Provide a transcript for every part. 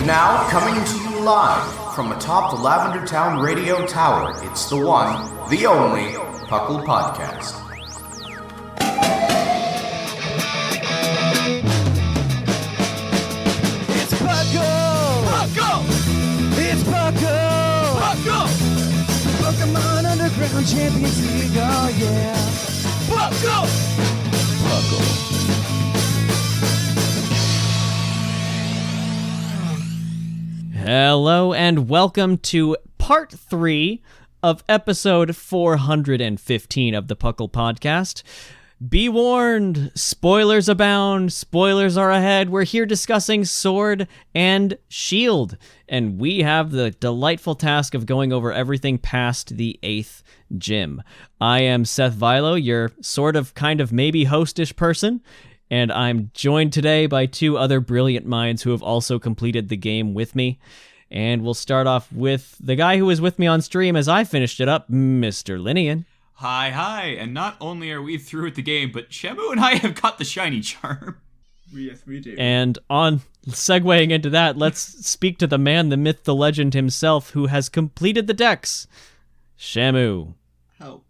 Now, coming to you live from atop the Lavender Town Radio Tower, it's the one, the only, PUCL Podcast. It's PUCL! PUCL! It's PUCL! PUCL! Pokemon Underground Champions League, oh yeah! PUCL! PUCL. Hello and welcome to part 3 of episode 415 of the PUCL Podcast. Be warned, spoilers abound, spoilers are ahead. We're here discussing Sword and Shield, and we have the delightful task of going over everything past the 8th gym. I am Seth Vilo, your sort of kind of maybe hostish person, and I'm joined today by two other brilliant minds who have also completed the game with me. And we'll start off with the guy who was with me on stream as I finished it up, Mr. Lynian. Hi, and not only are we through with the game, but Shamu and I have got the shiny charm. Yes, we do. And on segueing into that, let's speak to the man, the myth, the legend himself, who has completed the decks. Shamu. Help.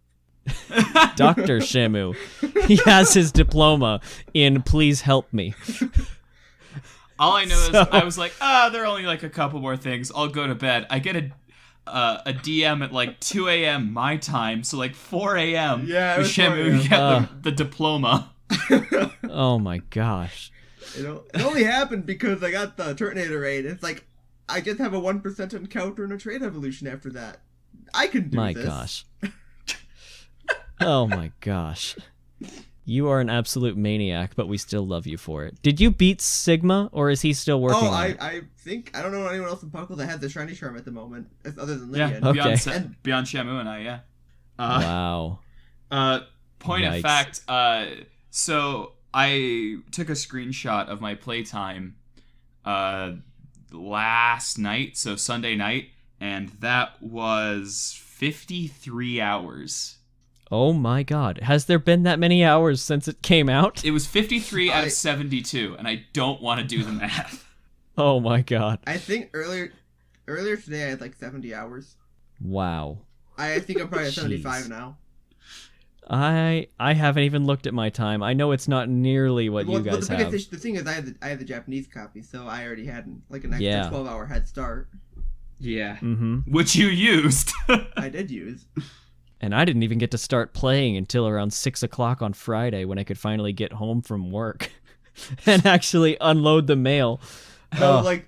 Dr. Shamu. He has his diploma in Please Help Me. All I know is I was like, there are only like a couple more things. I'll go to bed. I get a DM at like 2 a.m. my time, so like 4 a.m. Yeah, it with was 4 Shamu a.m. get the diploma. Oh my gosh. It only happened because I got the Turtonator raid. It's like, I just have a 1% encounter and a trade evolution after that. I can do My this. gosh. Oh my gosh. You are an absolute maniac, but we still love you for it. Did you beat Sigma, or is he still working on it? I think, I don't know anyone else in PUCL that has the shiny charm at the moment, other than Yeah, Lynian. Okay. beyond Shamu and I, yeah. Wow. Point Yikes. of fact, so I took a screenshot of my playtime last night, so Sunday night, and that was 53 hours. Oh my god. Has there been that many hours since it came out? It was 53 out of 72, and I don't want to do the math. Oh my god. I think earlier today I had like 70 hours. Wow. I think I'm probably at Jeez. 75 now. I haven't even looked at my time. I know it's not nearly what you guys have. The thing is, I have the Japanese copy, so I already had like an extra Yeah. 12-hour head start. Yeah. Mm-hmm. Which you used. I did use. And I didn't even get to start playing until around 6 o'clock on Friday when I could finally get home from work and actually unload the mail. No, like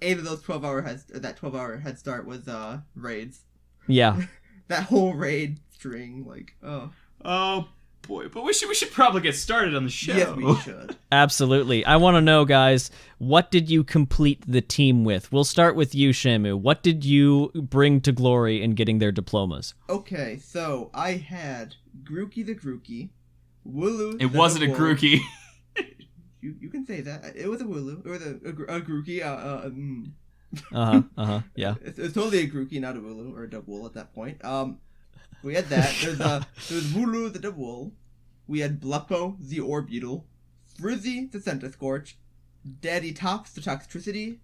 8 of those 12-hour that 12-hour head start was raids. Yeah. That whole raid string, Oh boy, but we should probably get started on the show. Yes, we should. Absolutely. I want to know, guys, what did you complete the team with? We'll start with you, Shamu. What did you bring to glory in getting their diplomas? Okay, so I had Grookey the Grookey, Wooloo. It wasn't a Grookey. You can say that. It was a Wooloo. It was a Grookey. Yeah. It's totally a Grookey, not a Wooloo or a Dubwool at that point. We had that. There's Wooloo the Dubwool. We had Bleppo the Orbeetle, Frizzy the Centiscorch, Daddy Tops the Toxtricity,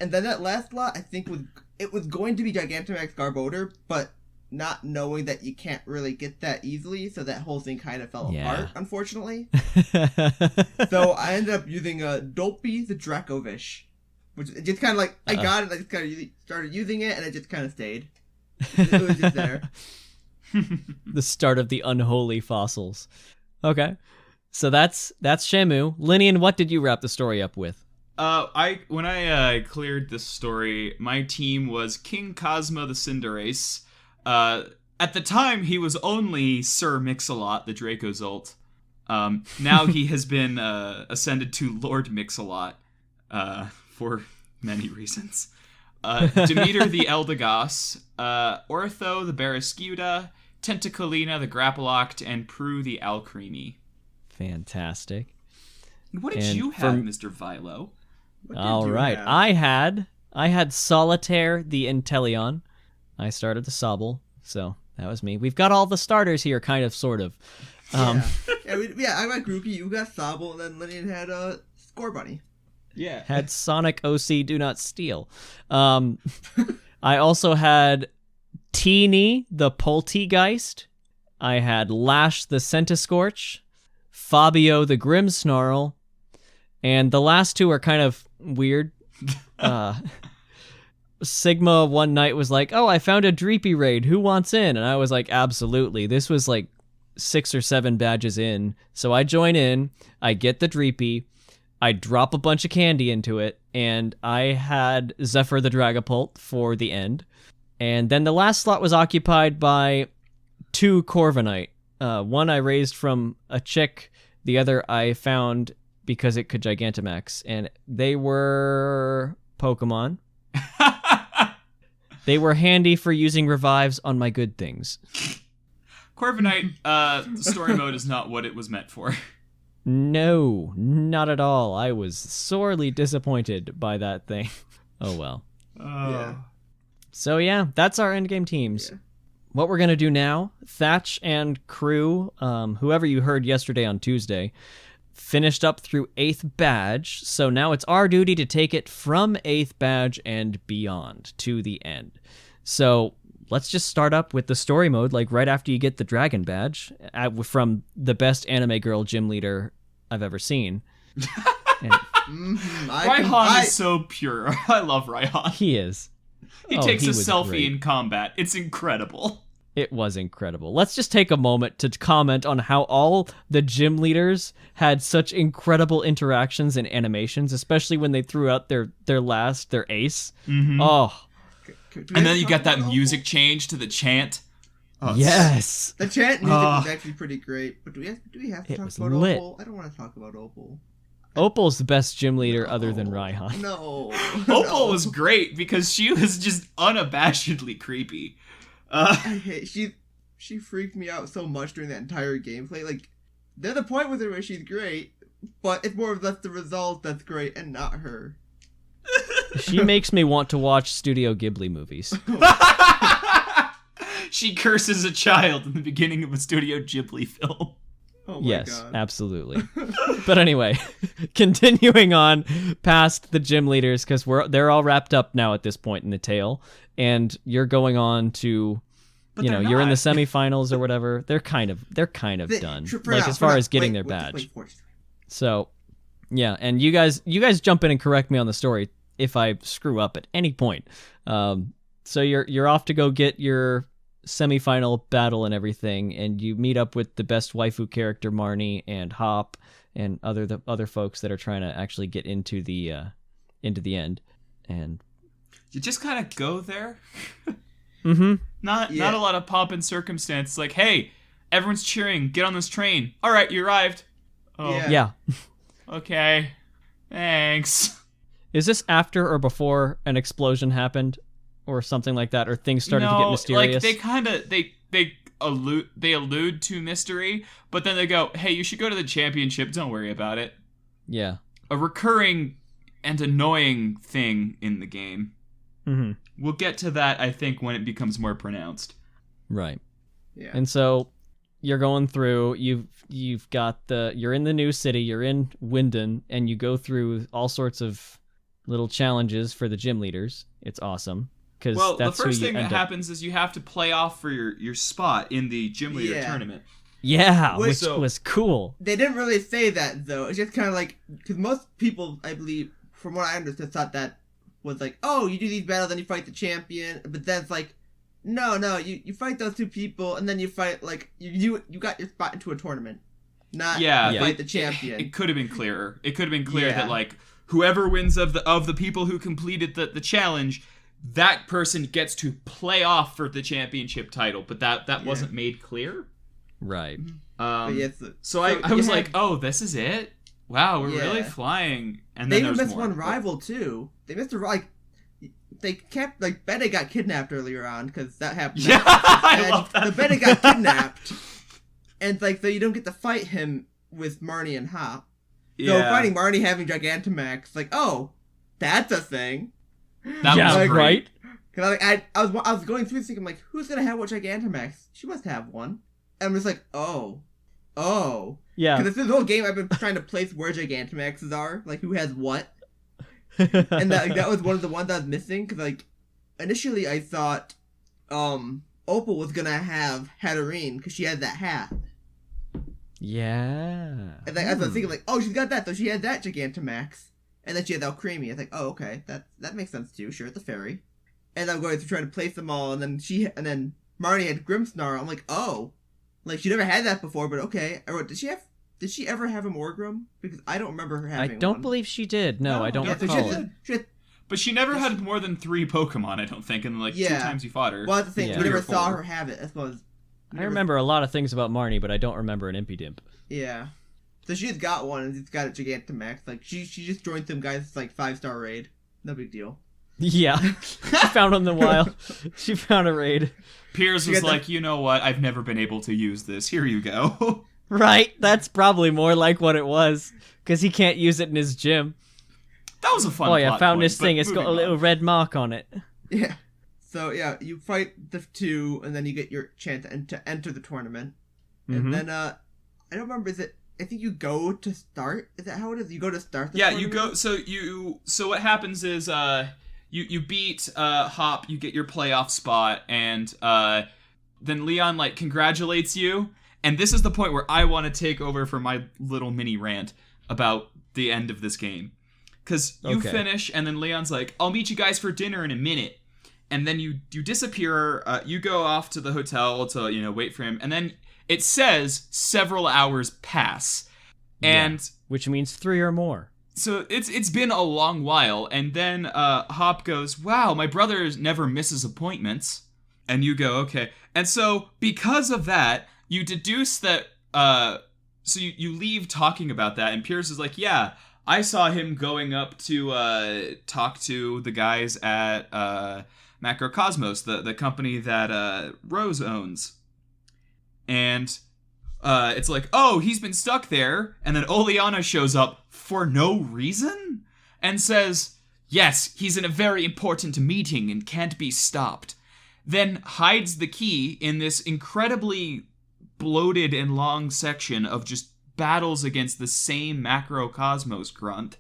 and then that last lot I think was going to be Gigantamax Garbodor, but not knowing that you can't really get that easily, so that whole thing kind of fell apart, unfortunately. So I ended up using Dolpy the Dracovish, which it just kind of like I got it, I just kind of started using it, and it just kind of stayed. It was just there. The start of the unholy fossils. Okay. So that's Shamu. Lynian, what did you wrap the story up with? When I cleared this story, my team was King Cosmo the Cinderace. At the time, he was only Sir Mix-a-Lot, the Dracozolt. Now he has been ascended to Lord Mix-a-Lot, for many reasons. Demeter the Eldegoss, Ortho the Barraskewda, Tentaclina the Grapploct, and Prue the Alcremie. Fantastic. What did you have, Mr. Vilo? All right. I had Solitaire the Inteleon. I started the Sobble, so that was me. We've got all the starters here, kind of, sort of. I got Grookey, you got Sobble, and then Lynian had Score Bunny. Yeah. Had Sonic OC Do Not Steal. I also had Teeny the Poltegeist. I had Lash the Centiscorch. Fabio the Grimmsnarl. And the last two are kind of weird. Sigma one night was like, oh, I found a Dreepy raid. Who wants in? And I was like, absolutely. This was like 6 or 7 badges in. So I join in. I get the Dreepy. I drop a bunch of candy into it. And I had Zephyr the Dragapult for the end. And then the last slot was occupied by 2 Corviknight. One I raised from a chick. The other I found because it could Gigantamax. And they were Pokemon. They were handy for using revives on my good things. Corviknight, the story mode is not what it was meant for. No, not at all. I was sorely disappointed by that thing. Oh well. Yeah. So yeah, that's our endgame teams. Yeah. What we're going to do now, Thatch and crew, whoever you heard yesterday on Tuesday, finished up through 8th badge, so now it's our duty to take it from 8th badge and beyond to the end. So let's just start up with the story mode, like right after you get the dragon badge, from the best anime girl gym leader I've ever seen. Raihan is so pure. I love Raihan. He is. He takes a was selfie great. in combat. It's incredible. It was incredible. Let's just take a moment to comment on how all the gym leaders had such incredible interactions and animations, especially when they threw out their ace. Mm-hmm. Oh, And then you got that music change to the chant. Oh, yes. The chant music was actually pretty great, but do we have to It talk was about lit. Opal? I don't want to talk about Opal. Opal's the best gym leader other than Raihan. No. Opal was great because she was just unabashedly creepy. I hate she freaked me out so much during that entire gameplay. Like, there's a point with her where she's great, but it's more of the result that's great and not her. She makes me want to watch Studio Ghibli movies. She curses a child in the beginning of a Studio Ghibli film. Oh my Yes, god. absolutely. But anyway, continuing on past the gym leaders, because they're all wrapped up now at this point in the tale, and you're going on to, But you're they're in the not. semifinals or whatever. They're kind of done. Like as far as getting their badge. So, yeah, and you guys jump in and correct me on the story if I screw up at any point. So you're off to go get your semifinal battle and everything, and you meet up with the best waifu character Marnie and Hop and other folks that are trying to actually get into the end. And You just kind of go there. mm-hmm. Not a lot of pomp and circumstance. It's like, hey, everyone's cheering. Get on this train. All right, you arrived. Oh, Yeah. okay. Thanks. Is this after or before an explosion happened or something like that, or things started to get mysterious? Like they kind of they allude to mystery, but then they go, "Hey, you should go to the championship. Don't worry about it." Yeah. A recurring and annoying thing in the game. Mm-hmm. We'll get to that, I think, when it becomes more pronounced. Right. Yeah. And so you're going through, you've got you're in the new city, you're in Winden, and you go through all sorts of little challenges for the gym leaders. It's awesome. Well, that's the first who you thing that end up- happens is you have to play off for your spot in the gym leader tournament. Yeah, Which- which was cool. They didn't really say that, though. It's just kind of like, because most people, I believe, from what I understood, thought that was like, oh, you do these battles and you fight the champion, but then it's like, no, you fight those two people and then you fight, like, you got your spot into a tournament, not fight the champion. It could have been clearer. It could have been clear Yeah. that, like, whoever wins of the people who completed the challenge, that person gets to play off for the championship title, but that wasn't made clear. Right. But yes, So I was like, oh, this is it? Wow, we're really flying. And they then even there's missed more. one rival, too. They missed they kept, like, Bede got kidnapped earlier on, because that happened. Yeah, I And love that. The Bede got kidnapped, and, like, so you don't get to fight him with Marnie and Hop. So fighting Marnie having Gigantamax, like, oh, that's a thing. That yeah, was great. right? Because I was going through this thinking, like, who's gonna have what Gigantamax? She must have one. And I'm just like, oh. Yeah. Because this whole game I've been trying to place where Gigantamaxes are, like who has what. And that was one of the ones I was missing, because, like, initially I thought Opal was going to have Hatterene, because she had that hat. Yeah. And I was thinking, like, oh, she's got that, so she had that Gigantamax. And then she had Alcremie. I was like, oh, okay, that makes sense too. Sure, it's a fairy. And I'm going to try to place them all, and then Marnie had Grimmsnarl. I'm like, oh, like she never had that before, but okay. Did she ever have a Morgrim? Because I don't remember her having one. I don't believe she did. No, I don't recall it. But she never had more than 3 Pokemon, I don't think, and like 2 times you fought her. Well, that's the thing. Yeah. We never saw her have it, I suppose. I remember a lot of things about Marnie, but I don't remember an Impidimp. Yeah. So she's got one, and it's got a Gigantamax. Like, she just joined some guys' like 5-star raid. No big deal. Yeah. She found on the wild. She found a raid. Piers was like, you know what? I've never been able to use this. Here you go. Right? That's probably more like what it was. Because he can't use it in his gym. That was a fun Oh, yeah, plot found point, this thing. It's got a little red mark on it. Yeah. So, yeah, you fight the 2, and then you get your chance to enter the tournament. And then, I don't remember, I think you go to start? Is that how it is? You go to start the tournament? You go, so what happens is, you beat, Hop, you get your playoff spot, and, then Leon, like, congratulates you, and this is the point where I want to take over for my little mini rant about the end of this game. Because you finish, and then Leon's like, I'll meet you guys for dinner in a minute. And then you disappear, you go off to the hotel to, wait for him, and then it says several hours pass. And which means 3 or more. So it's been a long while, and then Hop goes, wow, my brother never misses appointments. And you go, okay. And so because of that, you deduce that, so you leave talking about that, and Piers is like, yeah, I saw him going up to talk to the guys at Macrocosmos, the company that Rose owns. And it's like, oh, he's been stuck there. And then Oleana shows up for no reason and says, yes, he's in a very important meeting and can't be stopped. Then hides the key in this incredibly bloated and long section of just battles against the same Macrocosmos grunt.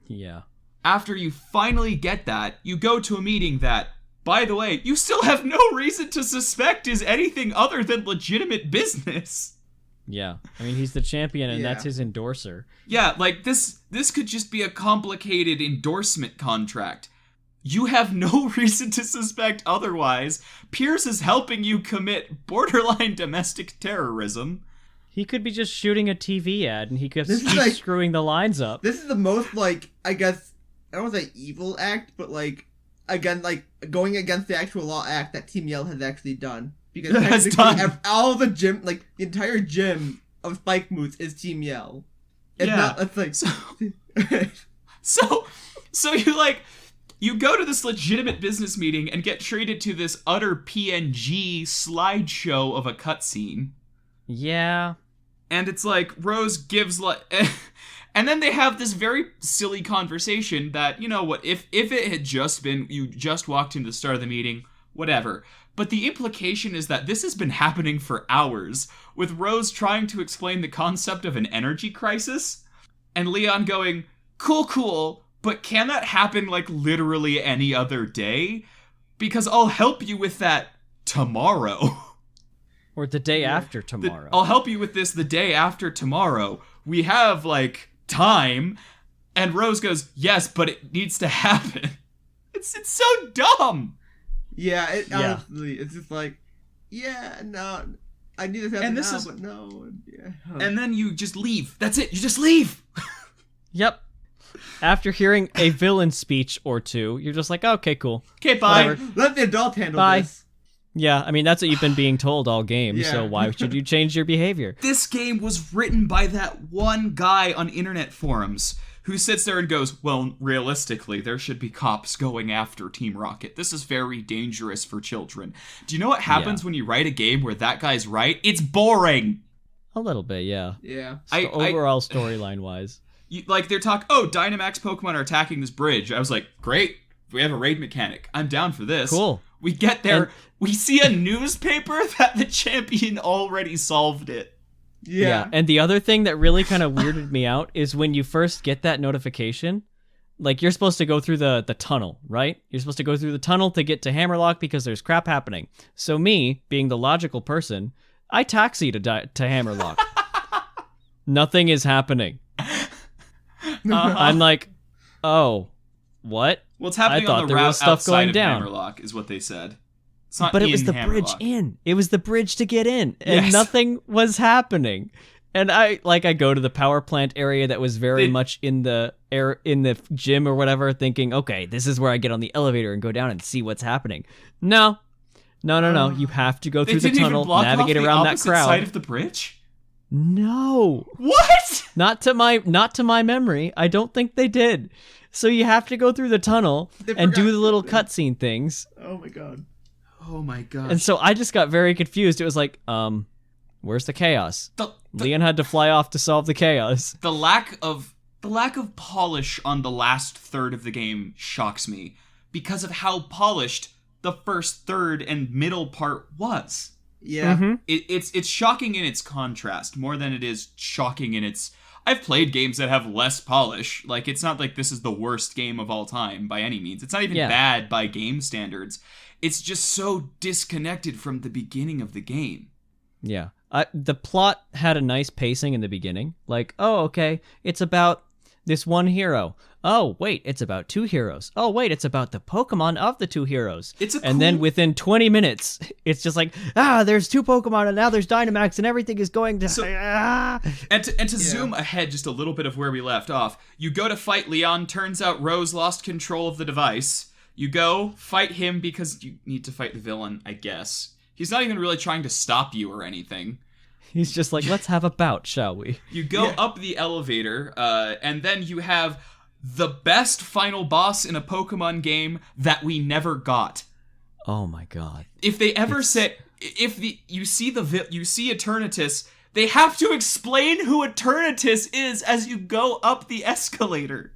Yeah. After you finally get that, you go to a meeting that, by the way, you still have no reason to suspect is anything other than legitimate business. Yeah. I mean, he's the champion, and that's his endorser. Yeah, like, this could just be a complicated endorsement contract. You have no reason to suspect otherwise. Piers is helping you commit borderline domestic terrorism. He could be just shooting a TV ad, and he could keep screwing the lines up. This is the most, like, I guess, I don't want to say evil act, but, like, again, like, going against the actual law act that Team Yell has actually done. Because all the gym, like, the entire gym of Spike Moose is Team Yell. It's not, it's like... So you, like, you go to this legitimate business meeting and get treated to this utter PNG slideshow of a cutscene. Yeah. And it's like, Rose gives, like... And then they have this very silly conversation that, you know what, if it had just been, you just walked into the start of the meeting, whatever. But the implication is that this has been happening for hours, with Rose trying to explain the concept of an energy crisis, and Leon going, cool, but can that happen, like, literally any other day? Because I'll help you with that tomorrow. Or the day after tomorrow. I'll help you with this the day after tomorrow. We have, like, time. And Rose goes, yes, but it needs to happen. It's so dumb. Yeah, honestly, it's just like, no, I need to happen now, but no. Yeah. And then you just leave. That's it. You just leave. Yep. After hearing a villain speech or two, you're just like, okay, cool. Okay, bye. Whatever. Let the adult handle this. Yeah, I mean, that's what you've been being told all game, so why should you change your behavior? This game was written by that one guy on internet forums who sits there and goes, well, realistically, there should be cops going after Team Rocket. This is very dangerous for children. Do you know what happens when you write a game where that guy's right? It's boring. A little bit, yeah. Yeah. Overall storyline-wise. Like, they're Dynamax Pokemon are attacking this bridge. I was like, great. We have a raid mechanic. I'm down for this. Cool. We get there, we see a newspaper that the champion already solved it. Yeah. And the other thing that really kind of weirded me out is when you first get that notification, like you're supposed to go through the tunnel, right? You're supposed to go through the tunnel to get to Hammerlock because there's crap happening. So me, being the logical person, I taxi to Hammerlock. Nothing is happening. I'm like, oh, what? What's happening I thought on the there route was stuff outside going of down. Hammerlock is what they said. It's not But it in was the Hammerlock. bridge in. It was the bridge to get in, and Yes. nothing was happening. And I go to the power plant area that was very much in the gym or whatever, thinking, okay, this is where I get on the elevator and go down and see what's happening. No. You have to go They through the didn't even tunnel, block navigate off the around that opposite crowd. side of the bridge? No, What? not to my memory. I don't think they did. So you have to go through the tunnel They and do forgot the little something. cutscene things. Oh my god. Oh my god. And so I just got very confused. It was like, where's the chaos? the Leon had to fly off to solve the chaos. the lack of polish on the last third of the game shocks me because of how polished the first third and middle part was. Yeah. Mm-hmm. It's shocking in its contrast more than it is shocking in its. I've played games that have less polish. Like, it's not like this is the worst game of all time by any means. It's not even bad by game standards. It's just so disconnected from the beginning of the game. Yeah. The plot had a nice pacing in the beginning. Like, oh, okay, it's about this one hero. Oh, wait, it's about two heroes. Oh, wait, it's about the Pokemon of the two heroes. And then within 20 minutes, it's just like, there's two Pokemon, and now there's Dynamax, and everything is going to... And to zoom ahead just a little bit of where we left off, you go to fight Leon, turns out Rose lost control of the device. You go fight him because you need to fight the villain, I guess. He's not even really trying to stop you or anything. He's just like, let's have a bout, shall we? You go up the elevator, and then you have the best final boss in a Pokemon game that we never got. Oh my god. If they ever say, you see Eternatus, they have to explain who Eternatus is as you go up the escalator.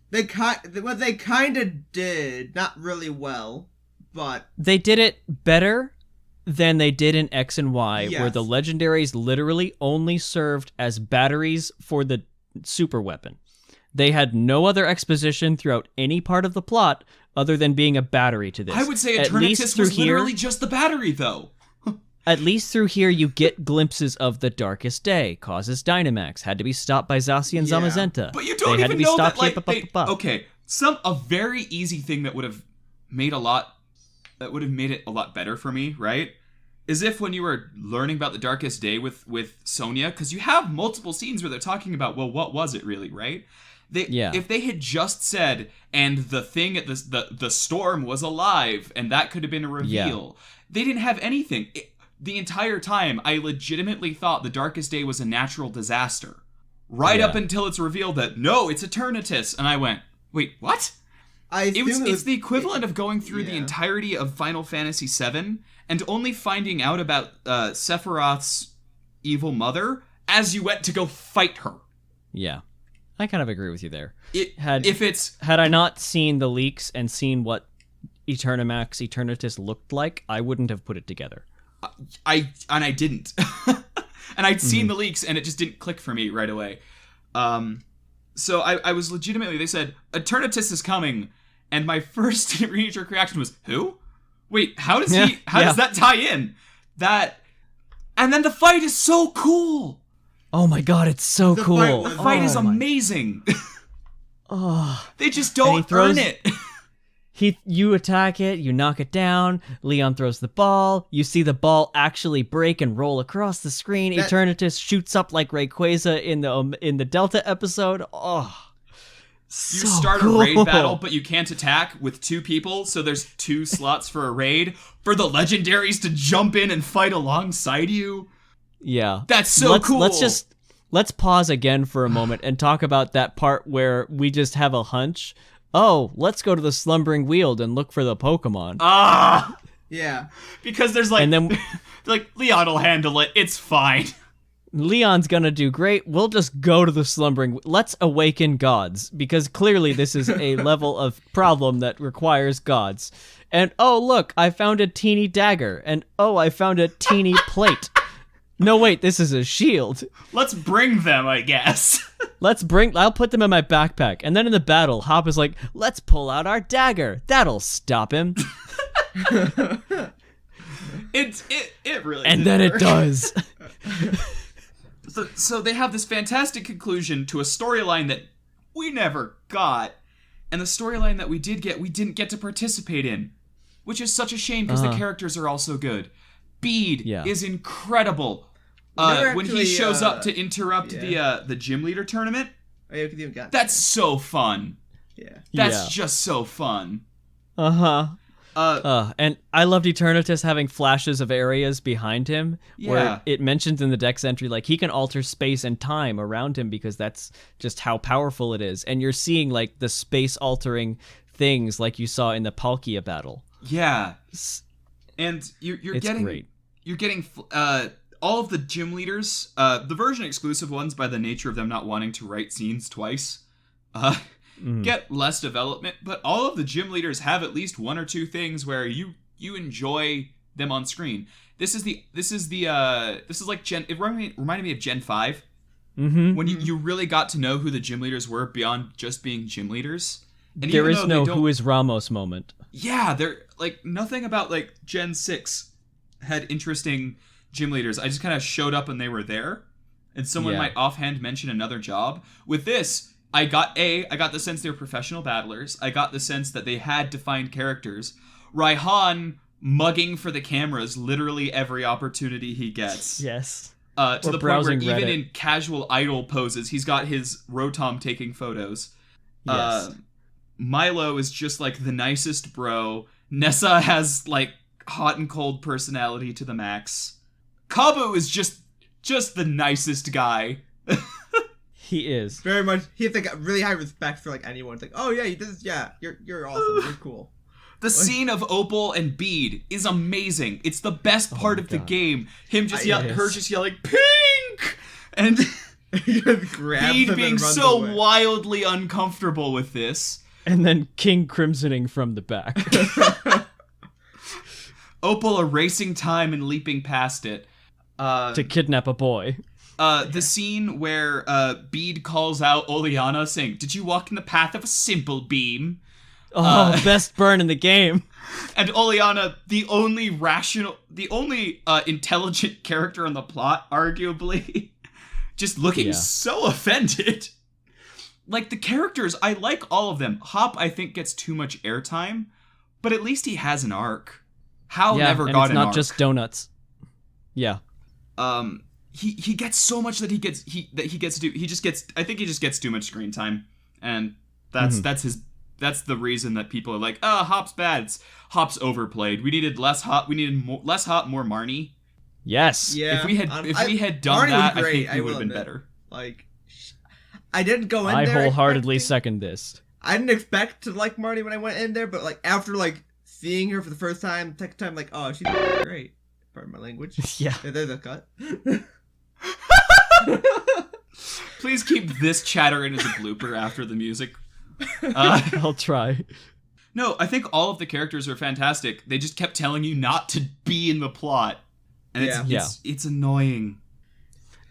They kind of did, not really well, but They did it better than they did in X and Y, Yes. where the legendaries literally only served as batteries for the super weapon. They had no other exposition throughout any part of the plot other than being a battery to this. I would say At least Eternatus through was literally just the battery, though. At least through here, you get glimpses of the Darkest Day, causes Dynamax, had to be stopped by Zacian Yeah. Zamazenta. But you don't They had to even be know stopped that, like, here, okay, a very easy thing that would have made it a lot better for me, right? Is if when you were learning about the Darkest Day with Sonia, because you have multiple scenes where they're talking about, well, what was it really, right? If they had just said, and the thing at the storm was alive, and that could have been a reveal. They didn't have anything. The entire time, I legitimately thought the Darkest Day was a natural disaster. Right up until it's revealed that, no, it's Eternatus. And I went, wait, what? It's the equivalent of going through the entirety of Final Fantasy VII and only finding out about Sephiroth's evil mother as you went to go fight her. Yeah. I kind of agree with you there. Had I not seen the leaks and seen what Eternatus looked like, I wouldn't have put it together. I didn't. And I'd seen the leaks and it just didn't click for me right away. So I was legitimately, they said, Eternatus is coming. And my first knee-jerk reaction was, who? Wait, how does that tie in? And then the fight is so cool. Oh my god, it's so cool. The fight is amazing. Oh. They just don't earn it. You attack it, you knock it down, Leon throws the ball, you see the ball actually break and roll across the screen, Eternatus shoots up like Rayquaza in the Delta episode. Oh, You start a raid battle, but you can't attack with two people, so there's 2 slots for a raid, for the legendaries to jump in and fight alongside you. Yeah. That's so cool. Let's pause again for a moment and talk about that part where we just have a hunch. Oh, let's go to the Slumbering Weald and look for the Pokemon. Yeah. Because there's like, and then like, Leon will handle it. It's fine. Leon's gonna do great. We'll just go to the Slumbering. Let's awaken gods, because clearly this is a level of problem that requires gods. And oh, look, I found a teeny dagger. And oh, I found a teeny plate. No, wait, this is a shield. Let's bring them, I guess. I'll put them in my backpack. And then in the battle, Hop is like, let's pull out our dagger. That'll stop him. It really And didn't then it work. does. So they have this fantastic conclusion to a storyline that we never got. And the storyline that we did get, we didn't get to participate in. Which is such a shame because the characters are all so good. Bede is incredible. When he shows up to interrupt the gym leader tournament, that's so fun. Yeah. That's just so fun. And I loved Eternatus having flashes of areas behind him where it mentions in the Dex entry, like, he can alter space and time around him because that's just how powerful it is. And you're seeing, like, the space-altering things like you saw in the Palkia battle. Yeah. And you're getting great. You're getting all of the gym leaders, the version exclusive ones by the nature of them not wanting to write scenes twice, get less development, but all of the gym leaders have at least one or two things where you enjoy them on screen. This is like it reminded me of Gen 5. When you really got to know who the gym leaders were beyond just being gym leaders. And there is no who is Ramos moment. Yeah, they're like nothing about like Gen 6 had interesting gym leaders. I just kind of showed up and they were there, and someone might offhand mention another job. With this, I got the sense they were professional battlers. I got the sense that they had defined characters. Raihan mugging for the cameras literally every opportunity he gets. Yes. To the point where browsing even Reddit. in casual idle poses, he's got his Rotom taking photos. Yes. Milo is just like the nicest bro. Nessa has like hot and cold personality to the max. Kabu is just the nicest guy. He is. Very much. He has like really high respect for like anyone. It's like, oh yeah, you're awesome. You're cool. The scene of Opal and Bede is amazing. It's the best part of the game. Him just her just yelling pink, and Bede being so wildly uncomfortable with this. And then King Crimsoning from the back. Opal erasing time and leaping past it. To kidnap a boy. The scene where Bede calls out Oleana saying, "Did you walk in the path of a simple beam?" Best burn in the game. And Oleana, the only intelligent character in the plot, arguably, just looking so offended. Like, the characters, I like all of them. Hop, I think, gets too much airtime, but at least he has an arc. Hal never got an arc. It's not just donuts. Yeah. He gets so much that he gets too much screen time, and that's the reason that people are like, Hop's bad. Hop's overplayed. We needed less Hop. We needed less Hop, more Marnie. Yes. Yeah. If we had done Marnie that, was I great, think we would have been better. Like, I didn't go in I there. wholeheartedly second this. I didn't expect to like Marnie when I went in there, but like after like seeing her for the first time, second time, like, oh, she's great. Pardon my language. Yeah. There's a cut. Please keep this chatter in as a blooper after the music. I'll try. No, I think all of the characters are fantastic. They just kept telling you not to be in the plot. And it's annoying.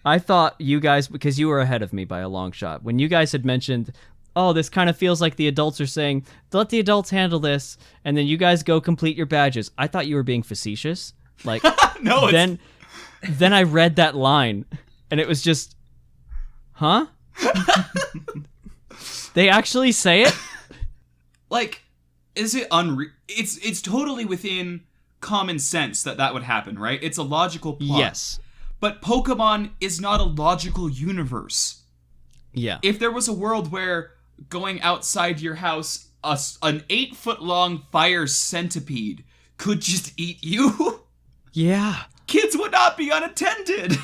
I thought you guys, because you were ahead of me by a long shot, when you guys had mentioned, oh, this kind of feels like the adults are saying, let the adults handle this, and then you guys go complete your badges. I thought you were being facetious. Like, no, then I read that line, and it was just, huh? They actually say it? Like, is it unreal? It's totally within common sense that would happen, right? It's a logical plot. Yes. But Pokemon is not a logical universe. Yeah. If there was a world where going outside your house, an 8-foot-long fire centipede could just eat you, yeah, kids would not be unattended.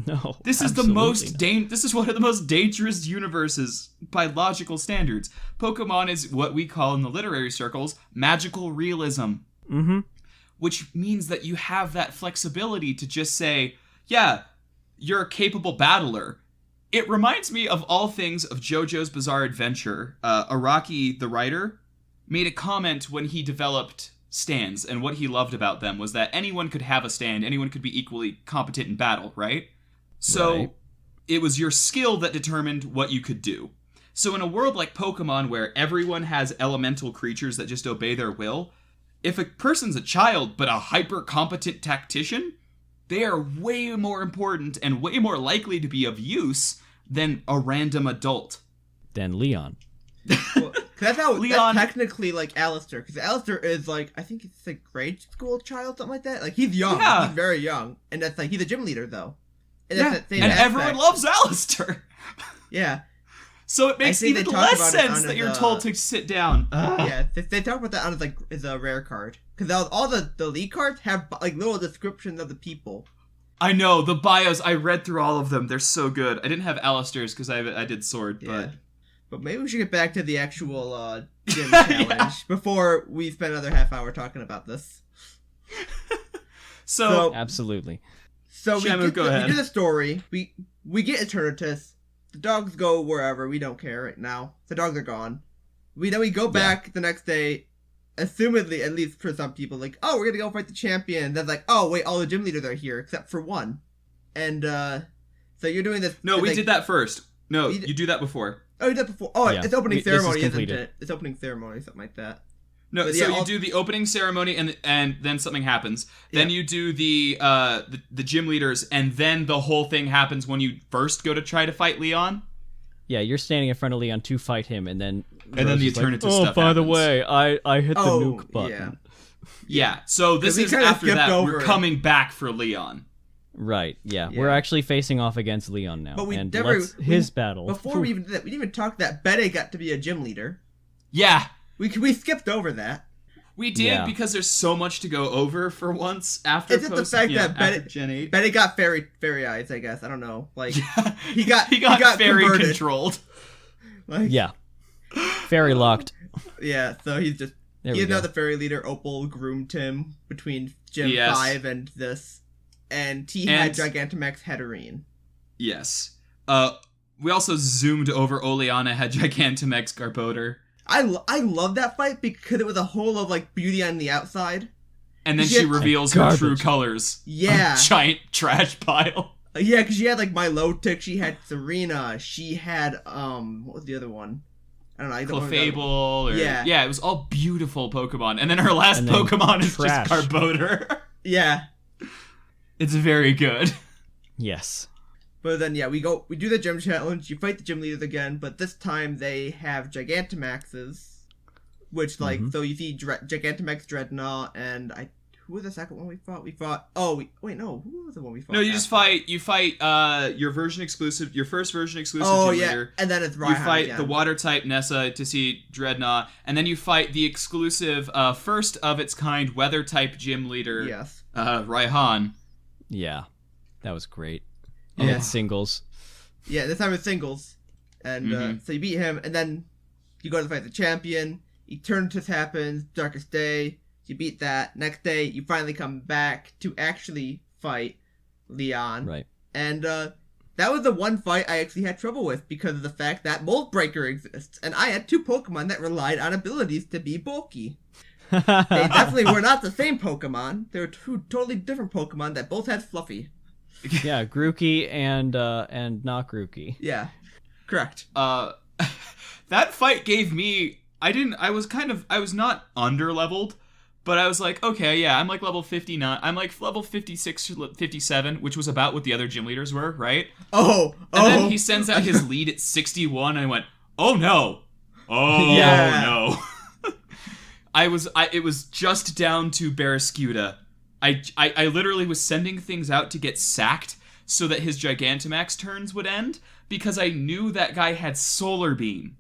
No. This is this is one of the most dangerous universes by logical standards. Pokemon is what we call in the literary circles magical realism. Mm-hmm. Which means that you have that flexibility to just say, yeah, you're a capable battler. It reminds me of all things of JoJo's Bizarre Adventure. Araki, the writer, made a comment when he developed stands, and what he loved about them was that anyone could have a stand, anyone could be equally competent in battle, right? So it was your skill that determined what you could do. So in a world like Pokemon, where everyone has elemental creatures that just obey their will, if a person's a child but a hyper-competent tactician, they are way more important and way more likely to be of use than a random adult. Then Leon. Well, that's how Leon... that's technically like Alistair, because Alistair is like, I think it's a grade school child, something like that. Like, he's young. Yeah. He's very young. And that's like, he's a gym leader, though. And Yeah, that's that same and aspect. everyone loves Alistair. Yeah. So it makes even less sense that you're told to sit down. Yeah, they talk about that on as a rare card. Because all the elite cards have like little descriptions of the people. I know, the bios, I read through all of them. They're so good. I didn't have Alistair's because I did Sword, But maybe we should get back to the actual gym challenge before we spend another half hour talking about this. So Absolutely. So Shamu, go ahead. We do the story. We get Eternatus. The dogs go wherever. We don't care right now. The dogs are gone. Then we go back the next day, assumedly, at least for some people, like, oh, we're gonna go fight the champion. Then like, oh wait, all the gym leaders are here except for one. And so you're doing this. No, we like, did that first. No, you do that before. Oh, you did that before. Oh, Yeah. it's opening This is ceremony, isn't completed. it? It's opening ceremony, something like that. No, But so yeah, you do the opening ceremony and then something happens. Then you do the gym leaders, and then the whole thing happens when you first go to try to fight Leon. Yeah, you're standing in front of Leon to fight him, and then And then the Rose is like, Eternatus oh, stuff by the happens." way, I hit the Oh, nuke button. yeah. Yeah, so this we is kinda after skipped that. over We're it. coming back for Leon. Right, yeah. Yeah. We're actually facing off against Leon now. But we and never- his battle. Before we even did that, we didn't even talk that Bede got to be a gym leader. Yeah, We skipped over that. we did Yeah. because there's so much to go over for once after It's just the fact that after Bede- Gen 8. Bede got fairy eyes, I guess. I don't know. Like, he got very converted. controlled. like Yeah. Fairy locked. yeah. So he's just There he's we go. now the fairy leader. Opal groomed him between Gym Yes. 5 and this, and he And- had Gigantamax Heterine. Yes. We also zoomed over Oleana had Gigantamax Garbodor. I love that fight because it was a whole of like beauty on the outside. And then Yeah. she reveals her Garbage. true colors. Yeah. A giant trash pile. Yeah, because she had like Milotic, she had Serena, she had what was the other one? I don't know. I don't remember the other one. Clefable. Or, Yeah. it was all beautiful Pokemon. And then her last And then Pokemon is trash. just Garbodor. Yeah, It's very good. Yes. but then we do the gym challenge. You fight the gym leaders again, but this time they have Gigantamaxes, which like so you see Gigantamax Dreadnought and who was the second one we fought? We fought. Oh, wait, no. Who was the one we fought? No, you just after? fight your first version exclusive Oh gym yeah, leader. and then it's Raihan You fight again. the water type Nessa to see Dreadnought, and then you fight the exclusive first of its kind weather type gym leader, Yes. Raihan. Yeah. That was great. Yeah. And singles. Yeah, this time it's singles. And so you beat him, and then you go to fight the champion. Eternatus happens, Darkest Day. You beat that. Next day, you finally come back to actually fight Leon. Right. And that was the one fight I actually had trouble with because of the fact that Mold Breaker exists. And I had two Pokemon that relied on abilities to be bulky. They definitely were not the same Pokemon. They were two totally different Pokemon that both had Fluffy. Yeah, Grookey and not Grookey. Yeah, correct. That fight gave me. I was not under leveled, but I was like, okay, yeah, I'm like level 59. I'm like level 56, 57, which was about what the other gym leaders were, right? Oh, And then he sends out his lead at 61, and I went, oh no. Oh Yeah. no. It was just down to Barraskewda. I literally was sending things out to get sacked so that his Gigantamax turns would end because I knew that guy had Solar Beam.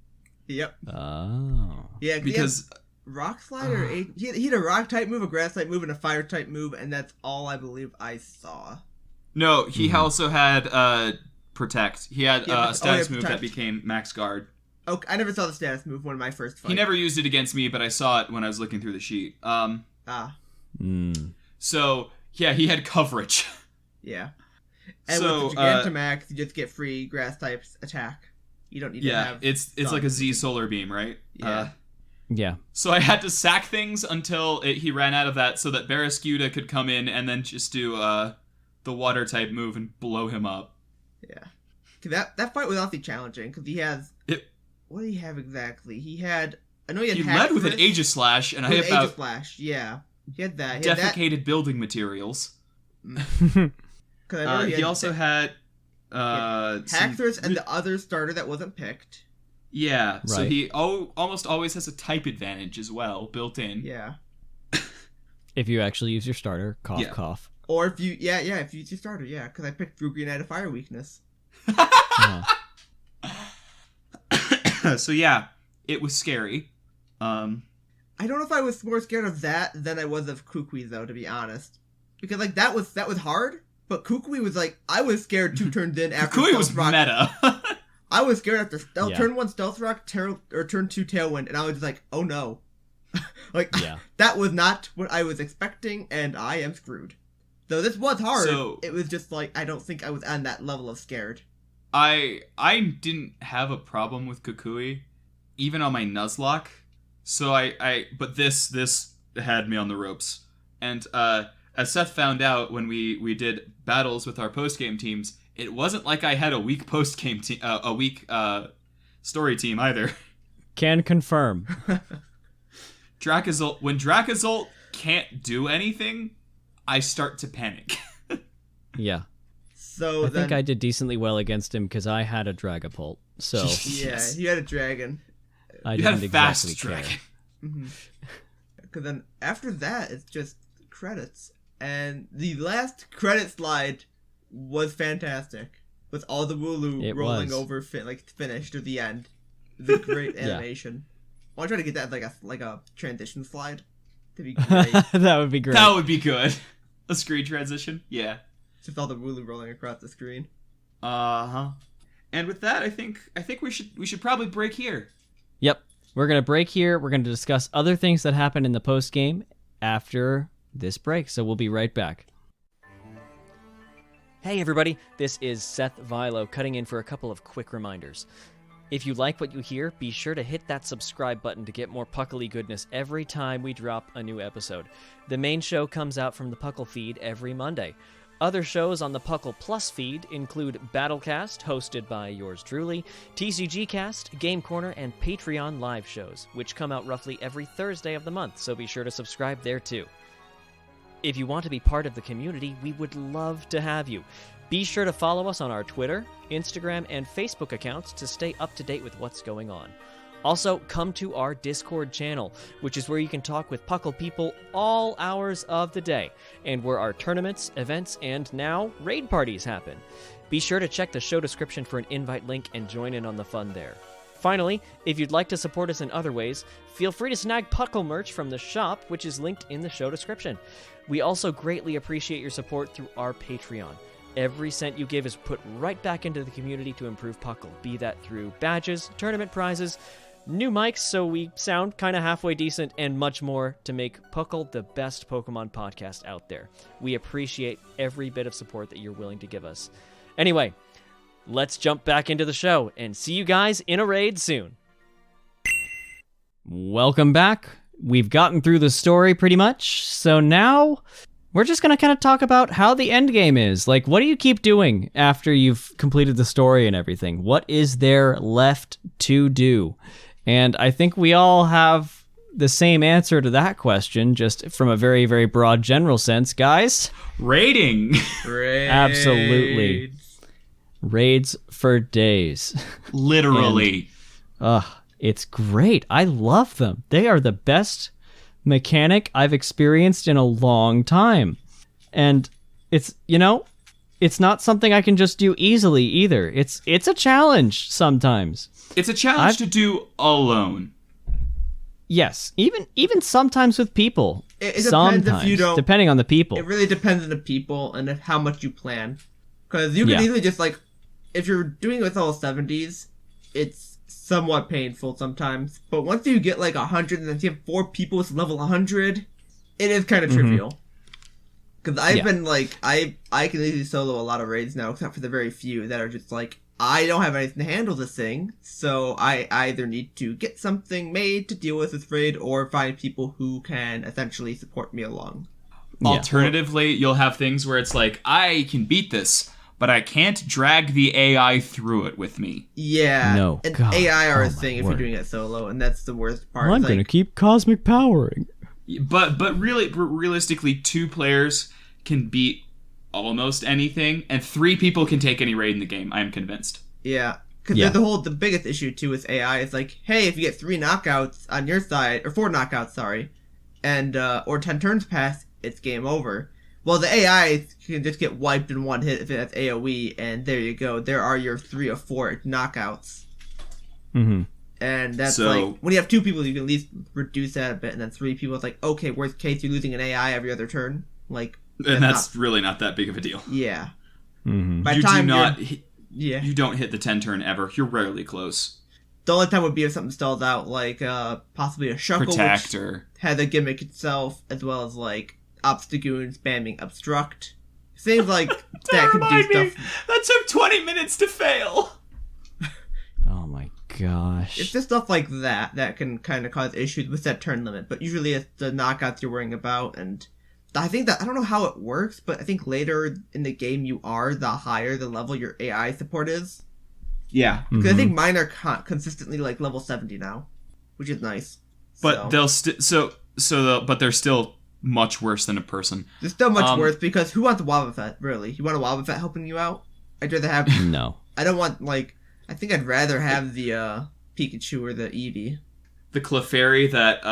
Yep. Oh. Yeah, Because Rock Slide or he had a Rock type move, a Grass type move, and a Fire type move, and that's all I believe I saw. no, he also had Protect. He had a status move Protect. that became Max Guard. Okay, I never saw the status move one of my first fights. He never used it against me, but I saw it when I was looking through the sheet. So yeah, he had coverage. Yeah. And So, with the Gigantamax, you just get free Grass types attack. You don't need to Yeah, have. it's like a Z Solar Beam, right? Yeah. Yeah. So I had to sack things until he ran out of that so that Barrascuda could come in and then just do the water type move and blow him up. Yeah. That fight was awfully challenging because he has... What did he have exactly? He had... I know he led with an Aegislash, and I had about... Aegislash, yeah. He had that. Defecated building materials. He also had... Haxorus and the other starter that wasn't picked. Yeah, right. So he almost always has a type advantage as well, built in. Yeah. If you actually use your starter, cough, cough. Or if you, if you use your starter, because I picked Frugree and I had a fire weakness. So yeah, it was scary. I don't know if I was more scared of that than I was of Kukui, though, to be honest. Because, like, that was hard, but Kukui was, like, I was scared 2 turns in after Kukui was Rock. meta. I was scared after turn 1 Stealth Rock, turn 2 Tailwind, and I was just like, oh no. That was not what I was expecting, and I am screwed. Though this was hard, it was just like, I don't think I was on that level of scared. I didn't have a problem with Kukui, even on my Nuzlocke. So but this had me on the ropes. And as Seth found out when we did battles with our post-game teams, it wasn't like I had a weak post-game team, a weak story team either. Can confirm. Dracozolt, when Dracozolt can't do anything, I start to panic. Yeah. So I think I did decently well against him because I had a Dragapult. So yes. You had a dragon. I you didn't had a fast exactly dragon. Mm-hmm. Because then after that, it's just credits. And the last credit slide was fantastic. With all the Wooloo rolling over, finished to the end. The great animation. I want to try to get that like a transition slide. To be great. That would be great. That would be good. A screen transition? Yeah. Just all the Wooloo rolling across the screen. Uh-huh. And with that, I think we should probably break here. Yep. We're going to break here. We're going to discuss other things that happened in the post game after this break. So we'll be right back. Hey everybody, this is Seth Vilo cutting in for a couple of quick reminders. If you like what you hear, be sure to hit that subscribe button to get more Puckly goodness every time we drop a new episode. The main show comes out from the Puckle feed every Monday. Other shows on the PUCL Plus feed include Battlecast, hosted by yours truly, TCGcast, Game Corner, and Patreon live shows, which come out roughly every Thursday of the month, so be sure to subscribe there too. If you want to be part of the community, we would love to have you. Be sure to follow us on our Twitter, Instagram, and Facebook accounts to stay up to date with what's going on. Also, come to our Discord channel, which is where you can talk with Puckle people all hours of the day, and where our tournaments, events, and now raid parties happen. Be sure to check the show description for an invite link and join in on the fun there. Finally, if you'd like to support us in other ways, feel free to snag Puckle merch from the shop, which is linked in the show description. We also greatly appreciate your support through our Patreon. Every cent you give is put right back into the community to improve Puckle, be that through badges, tournament prizes, new mics so we sound kind of halfway decent, and much more to make Puckle the best Pokemon podcast out there. We appreciate every bit of support that you're willing to give us. Anyway, let's jump back into the show and see you guys in a raid soon. Welcome back. We've gotten through the story pretty much, so now we're just going to kind of talk about how the end game is. Like, what do you keep doing after you've completed the story and everything? What is there left to do? And I think we all have the same answer to that question, just from a very, very broad general sense. Guys? Raiding. Absolutely. Raids for days. Literally. It's great. I love them. They are the best mechanic I've experienced in a long time. And it's not something I can just do easily either. It's a challenge sometimes. It's a challenge to do alone. Yes, even sometimes with people. It depends if you don't, depending on the people. It really depends on the people and how much you plan. Because you can easily just, if you're doing it with all 70s, it's somewhat painful sometimes. But once you get 100 and then you have 4 people with level 100, it is kind of trivial. Because I've been I can easily solo a lot of raids now, except for the very few that are just I don't have anything to handle this thing, so I either need to get something made to deal with this raid or find people who can essentially support me along. Yeah. Alternatively, you'll have things where it's like, I can beat this, but I can't drag the AI through it with me. Yeah, No, and God. AI are Oh a my thing if word. you're doing it solo, and that's the worst part. I'm Like, going to keep cosmic powering. But realistically, 2 players can beat almost anything, and 3 people can take any raid in the game. I am convinced. Yeah, because Yeah. the biggest issue too with AI is like, hey, if you get 3 knockouts on your side, or 4 knockouts, sorry, and or 10 turns pass, it's game over. Well, the AI can just get wiped in one hit if it has AoE, and there you go. There are your 3 or 4 knockouts. Mm-hmm. And that's So- like, when you have 2 people, you can at least reduce that a bit, and then 3 people, it's like, okay, worst case, you're losing an AI every other turn. Like, And that's really not that big of a deal. yeah. Mm-hmm. By You the do time not. yeah. You don't hit the 10 turn ever. You're rarely close. The only time would be if something stalls out, like possibly a Shuckle, which Protector. had a gimmick itself, as well as like Obstagoon spamming Obstruct. Things like that can do stuff. That took 20 minutes to fail. Oh my gosh. It's just stuff like that can kind of cause issues with that turn limit. But usually it's the knockouts you're worrying about, and I think that I don't know how it works, but I think later in the game the higher the level your AI support is. Yeah. Because I think mine are consistently like level 70 now, which is nice. But but they're still much worse than a person. It's still much worse because who wants a Wobbuffet, really? You want a Wobbuffet helping you out? I'd rather have... No. I don't want, like... I think I'd rather have the Pikachu or the Eevee. The Clefairy that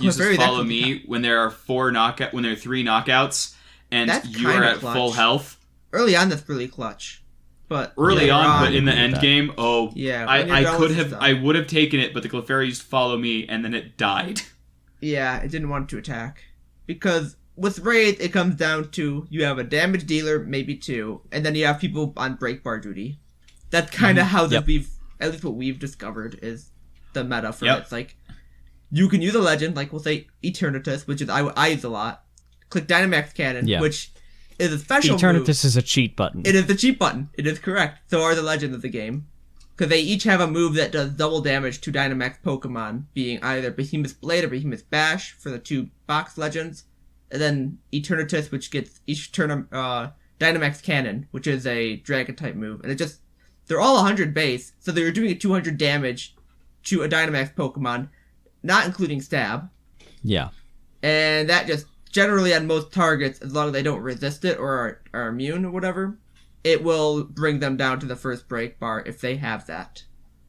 uses Clefairy, that Follow can Me when there are 3 knockouts and That's you are kinda at clutch. full health. Early on, that's really clutch. But Early later on, but in the agree with end that. game, Yeah, when you're I done could with have, stuff. I would have taken it, but the Clefairy used Follow Me, and then it died. Yeah, it didn't want to attack. Because with Raid, it comes down to you have a damage dealer, maybe 2, and then you have people on break bar duty. That's kind of how Yep. at least what we've discovered is the meta for Yep. it. It's like, you can use a legend, like we'll say Eternatus, which is I use a lot. Click Dynamax Cannon, Yeah. which is a special move. Eternatus is a cheat button. It is the cheat button. It is correct. So are the legends of the game. Because they each have a move that does double damage to Dynamax Pokemon, being either Behemoth's Blade or Behemoth's Bash for the 2 box legends. And then Eternatus, which gets each turn Dynamax Cannon, which is a Dragon type move. And they're all 100 base, so they're doing 200 damage to a Dynamax Pokemon, not including Stab. Yeah. And that just generally on most targets, as long as they don't resist it or are immune or whatever, it will bring them down to the first break bar if they have that.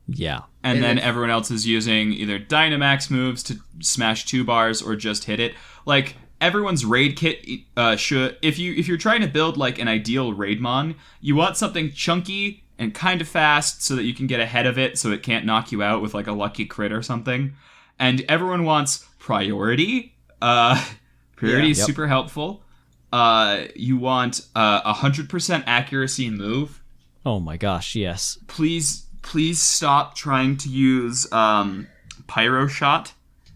Yeah. And And then it's- everyone else is using either Dynamax moves to smash 2 bars or just hit it. Like, everyone's raid kit should, if you're trying to build like an ideal raidmon, you want something chunky and kind of fast so that you can get ahead of it so it can't knock you out with like a lucky crit or something. And everyone wants priority. Priority is Yep. super helpful. You want 100% accuracy move. Oh my gosh, yes. Please stop trying to use Pyro Shot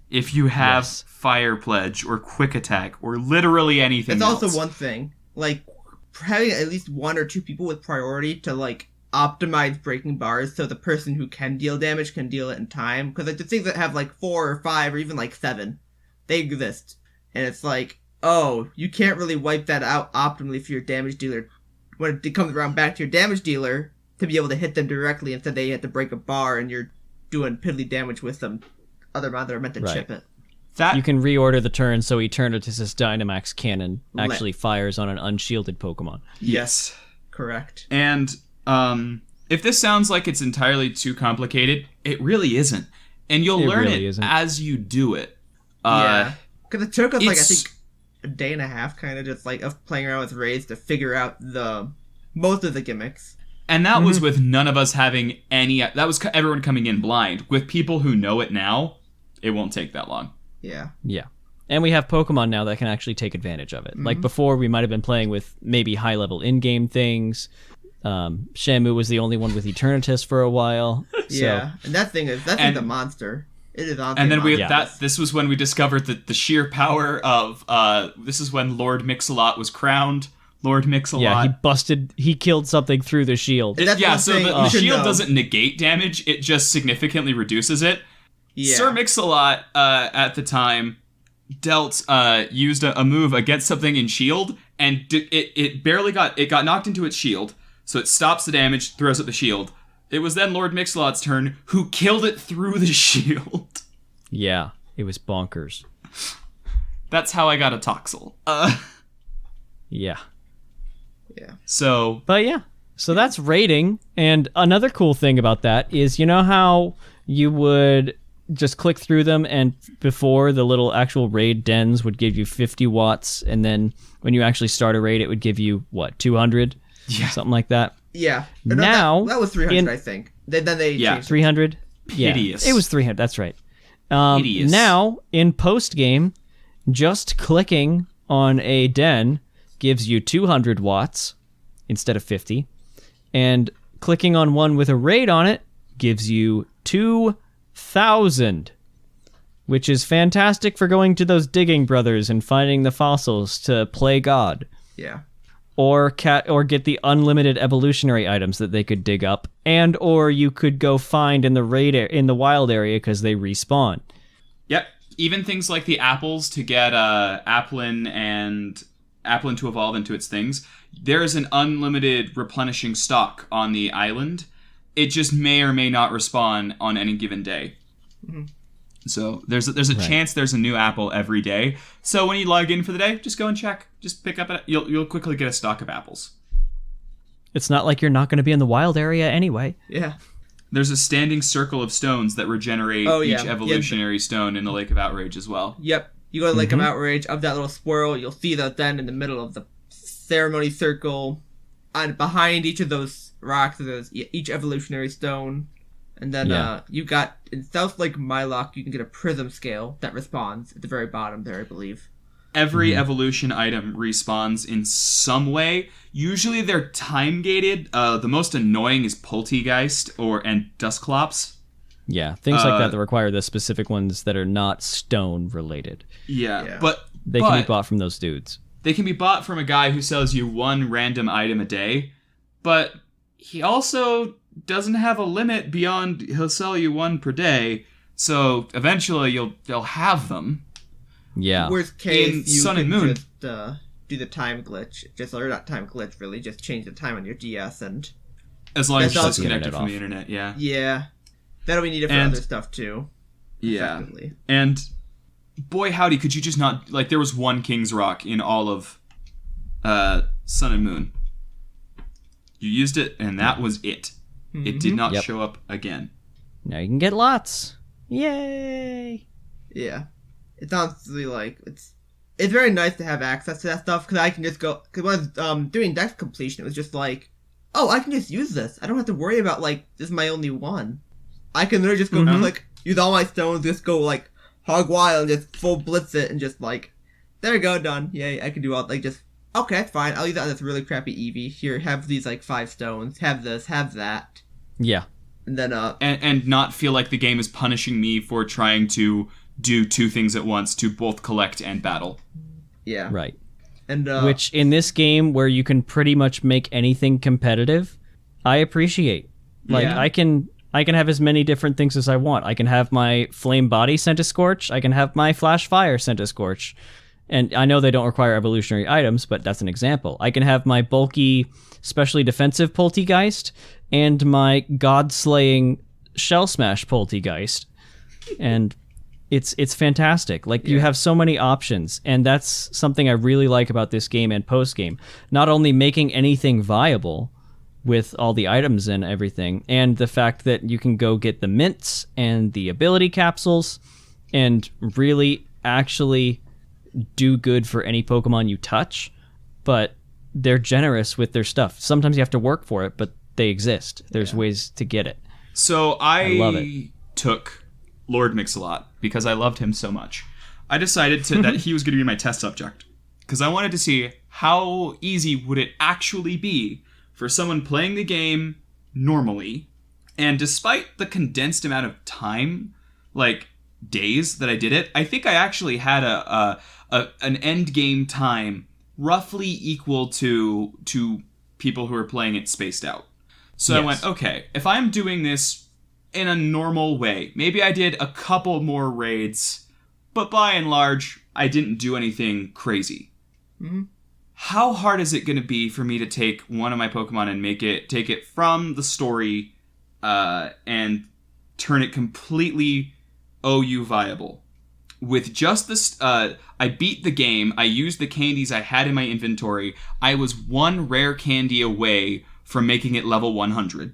if you have Yes. Fire Pledge or Quick Attack or literally anything That's else. also one thing. Like, having at least 1 or 2 people with priority to, like, optimize breaking bars so the person who can deal damage can deal it in time. Because, like, the things that have, like, 4 or 5 or even, like, 7, they exist. And it's like, oh, you can't really wipe that out optimally for your damage dealer when it comes around back to your damage dealer to be able to hit them directly instead they have to break a bar and you're doing piddly damage with them. Other than they're meant to Right. chip it. That You can reorder the turn so Eternatus' Dynamax Cannon actually fires on an unshielded Pokemon. yes. Correct. And if this sounds like it's entirely too complicated, it really isn't. And you'll It learn really it isn't. as you do it. Yeah. Because it took us, like, I it's- think a day and a half, kind of just, like, of playing around with raids to figure out most of the gimmicks. And that was with none of us having any. That was everyone coming in blind. With people who know it now, it won't take that long. Yeah. Yeah. And we have Pokemon now that can actually take advantage of it. Like before, we might have been playing with maybe high-level in-game things. Shamu was the only one with Eternatus for a while. Yeah. And that thing's And- a monster. It is on. And then Yeah. this was when we discovered that the sheer power of this is when Lord Mix-a-Lot was crowned. Lord Mix-a-Lot. Yeah, he killed something through the shield. That's one So thing the you should shield know. doesn't negate damage, it just significantly reduces it. Yeah. Sir Mix-a-Lot, at the time, used a move against something in shield, and it got knocked into its shield, so it stops the damage, throws up the shield. It was then Lord Mix-a-Lot's turn, who killed it through the shield. Yeah, it was bonkers. That's how I got a Toxel. Yeah. Yeah. So that's raiding, and another cool thing about that is, you know how you would just click through them, and before the little actual raid dens would give you 50 watts, and then when you actually start a raid, it would give you, 200? Yeah. Something like that. Yeah. Now, that was 300, I think. Then they changed 300? Hideous. Yeah, it was 300, that's right. Hideous. Now, in post-game, just clicking on a den gives you 200 watts instead of 50, and clicking on one with a raid on it gives you 2,000, which is fantastic for going to those digging brothers and finding the fossils to play God. Yeah. Or get the unlimited evolutionary items that they could dig up, or you could go find in the wild area because they respawn. Yep. Even things like the apples to get Applin to evolve into its things. There is an unlimited replenishing stock on the island. It just may or may not respawn on any given day. Mm-hmm. So there's a chance there's a new apple every day. So when you log in for the day, just go and check. Just pick up you'll quickly get a stock of apples. It's not like you're not going to be in the wild area anyway. Yeah. There's a standing circle of stones that regenerate each evolutionary stone in the Lake of Outrage as well. Yep. You go to Lake of Outrage, of that little swirl, you'll see that then in the middle of the ceremony circle, and behind each of those rocks, there's each evolutionary stone. And then you got, in South Lake Mylock, you can get a prism scale that respawns at the very bottom there, I believe. Every evolution item respawns in some way. Usually they're time-gated. The most annoying is Poltegeist and Dusclops. Yeah, things like that require the specific ones that are not stone-related. Yeah, but they can be bought from those dudes. They can be bought from a guy who sells you one random item a day, but he also doesn't have a limit beyond he'll sell you one per day, so eventually you'll have them. Yeah. Worst case, in you Sun can and Moon. just do the time glitch. Or not time glitch, really. Just change the time on your DS and... As long as That's it's disconnected from off. the internet, yeah. Yeah. That'll be needed for And- other stuff, too. Yeah. Effectively. And boy howdy, could you just not... Like, there was one King's Rock in all of Sun and Moon. You used it, and that was it. It did not show up again. Now you can get lots. Yay! Yeah. It's honestly, like, it's very nice to have access to that stuff, because I can just go... Because when I was doing Dex completion, it was just like, oh, I can just use this. I don't have to worry about, like, this is my only one. I can literally just go click, use all my stones, just go, like, hog wild, and just full blitz it, and just, like, there we go, done. Yay, I can do all, like, just, okay, that's fine. I'll use that on this really crappy Eevee. Here, have these, like, 5 stones. Have this, have that. Yeah. And then, And not feel like the game is punishing me for trying to do 2 things at once, to both collect and battle. yeah. Right. And, Which, in this game, where you can pretty much make anything competitive, I appreciate. Like, Yeah. I can have as many different things as I want. I can have my Flame Body Centiscorch. I can have my Flash Fire Centiscorch. And I know they don't require evolutionary items, but that's an example. I can have my bulky, specially defensive Poltegeist and my God-slaying Shell Smash Poltegeist. And it's fantastic. Like, you have so many options, and that's something I really like about this game and post-game. Not only making anything viable with all the items and everything, and the fact that you can go get the mints and the ability capsules and really actually do good for any Pokemon you touch, but they're generous with their stuff. Sometimes you have to work for it, but they exist. There's ways to get it. So I love it. took Lord Mix-a-Lot because I loved him so much. I decided that he was going to be my test subject because I wanted to see how easy would it actually be for someone playing the game normally. And despite the condensed amount of time, like days that I did it, I think I actually had an end game time roughly equal to people who are playing it spaced out. So I went, okay, if I'm doing this in a normal way, maybe I did a couple more raids, but by and large, I didn't do anything crazy. Mm-hmm. How hard is it going to be for me to take one of my Pokemon and take it from the story and turn it completely OU viable? With just this, I beat the game, I used the candies I had in my inventory, I was one rare candy away from making it level 100.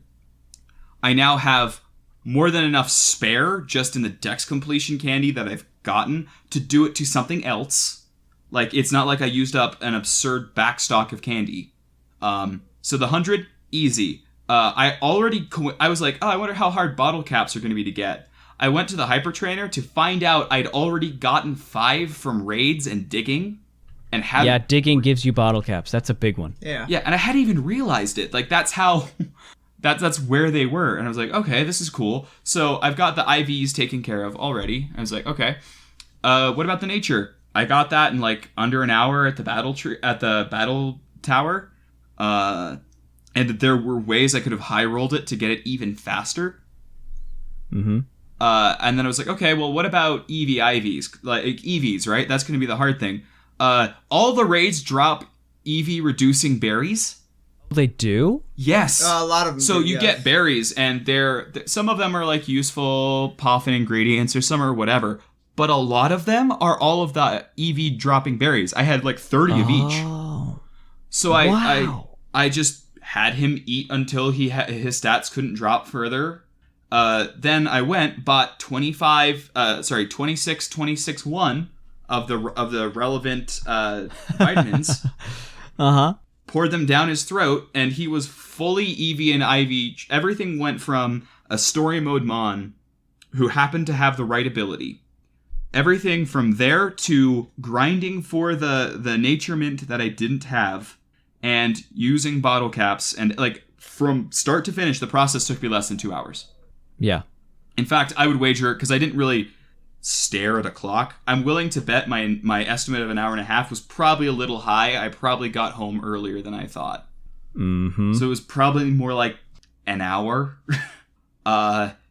I now have more than enough spare just in the Dex completion candy that I've gotten to do it to something else. Like, it's not like I used up an absurd backstock of candy. So the 100, easy. I was like, I wonder how hard bottle caps are going to be to get. I went to the Hyper Trainer to find out I'd already gotten 5 from raids and digging. And digging gives you bottle caps. That's a big one. Yeah. Yeah, and I hadn't even realized it. Like, that's how... that's where they were. And I was like, okay, this is cool. So I've got the IVs taken care of already. I was like, okay. What about the nature? I got that in like under an hour at the battle tower. And there were ways I could have high rolled it to get it even faster. Mm-hmm. And then I was like, okay, well, what about EV-IVs? Like EVs, right? That's going to be the hard thing. All the raids drop EV reducing berries. They do? Yes. A lot of them. So you get berries, and some of them are like useful Poffin ingredients, or some are whatever. But a lot of them are all of the EV dropping berries. I had like 30 of each. So I just had him eat until his stats couldn't drop further. Then I bought 26 1 of the relevant vitamins. Uh-huh. Poured them down his throat, and he was fully EV and IV. Everything went from a story mode Mon, who happened to have the right ability. Everything from there to grinding for the nature mint that I didn't have, and using bottle caps, and like from start to finish, the process took me less than 2 hours. Yeah. In fact, I would wager, because I didn't really stare at a clock, I'm willing to bet my estimate of an hour and a half was probably a little high. I probably got home earlier than I thought. Mm-hmm. So it was probably more like an hour.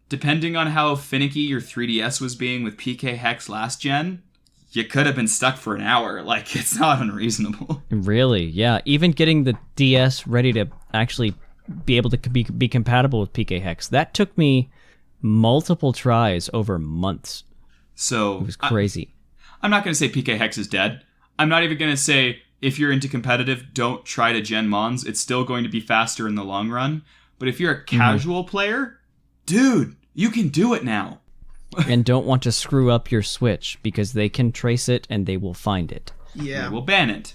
Depending on how finicky your 3DS was being with PK Hex last gen, you could have been stuck for an hour. Like, it's not unreasonable. Really? Yeah. Even getting the DS ready to actually be able to be compatible with PK Hex, that took me multiple tries over months. So it was crazy. I'm not going to say PK Hex is dead. I'm not even going to say if you're into competitive, don't try to gen Mons. It's still going to be faster in the long run. But if you're a casual player, dude, you can do it now. And don't want to screw up your Switch, because they can trace it and they will find it. Yeah. They will ban it.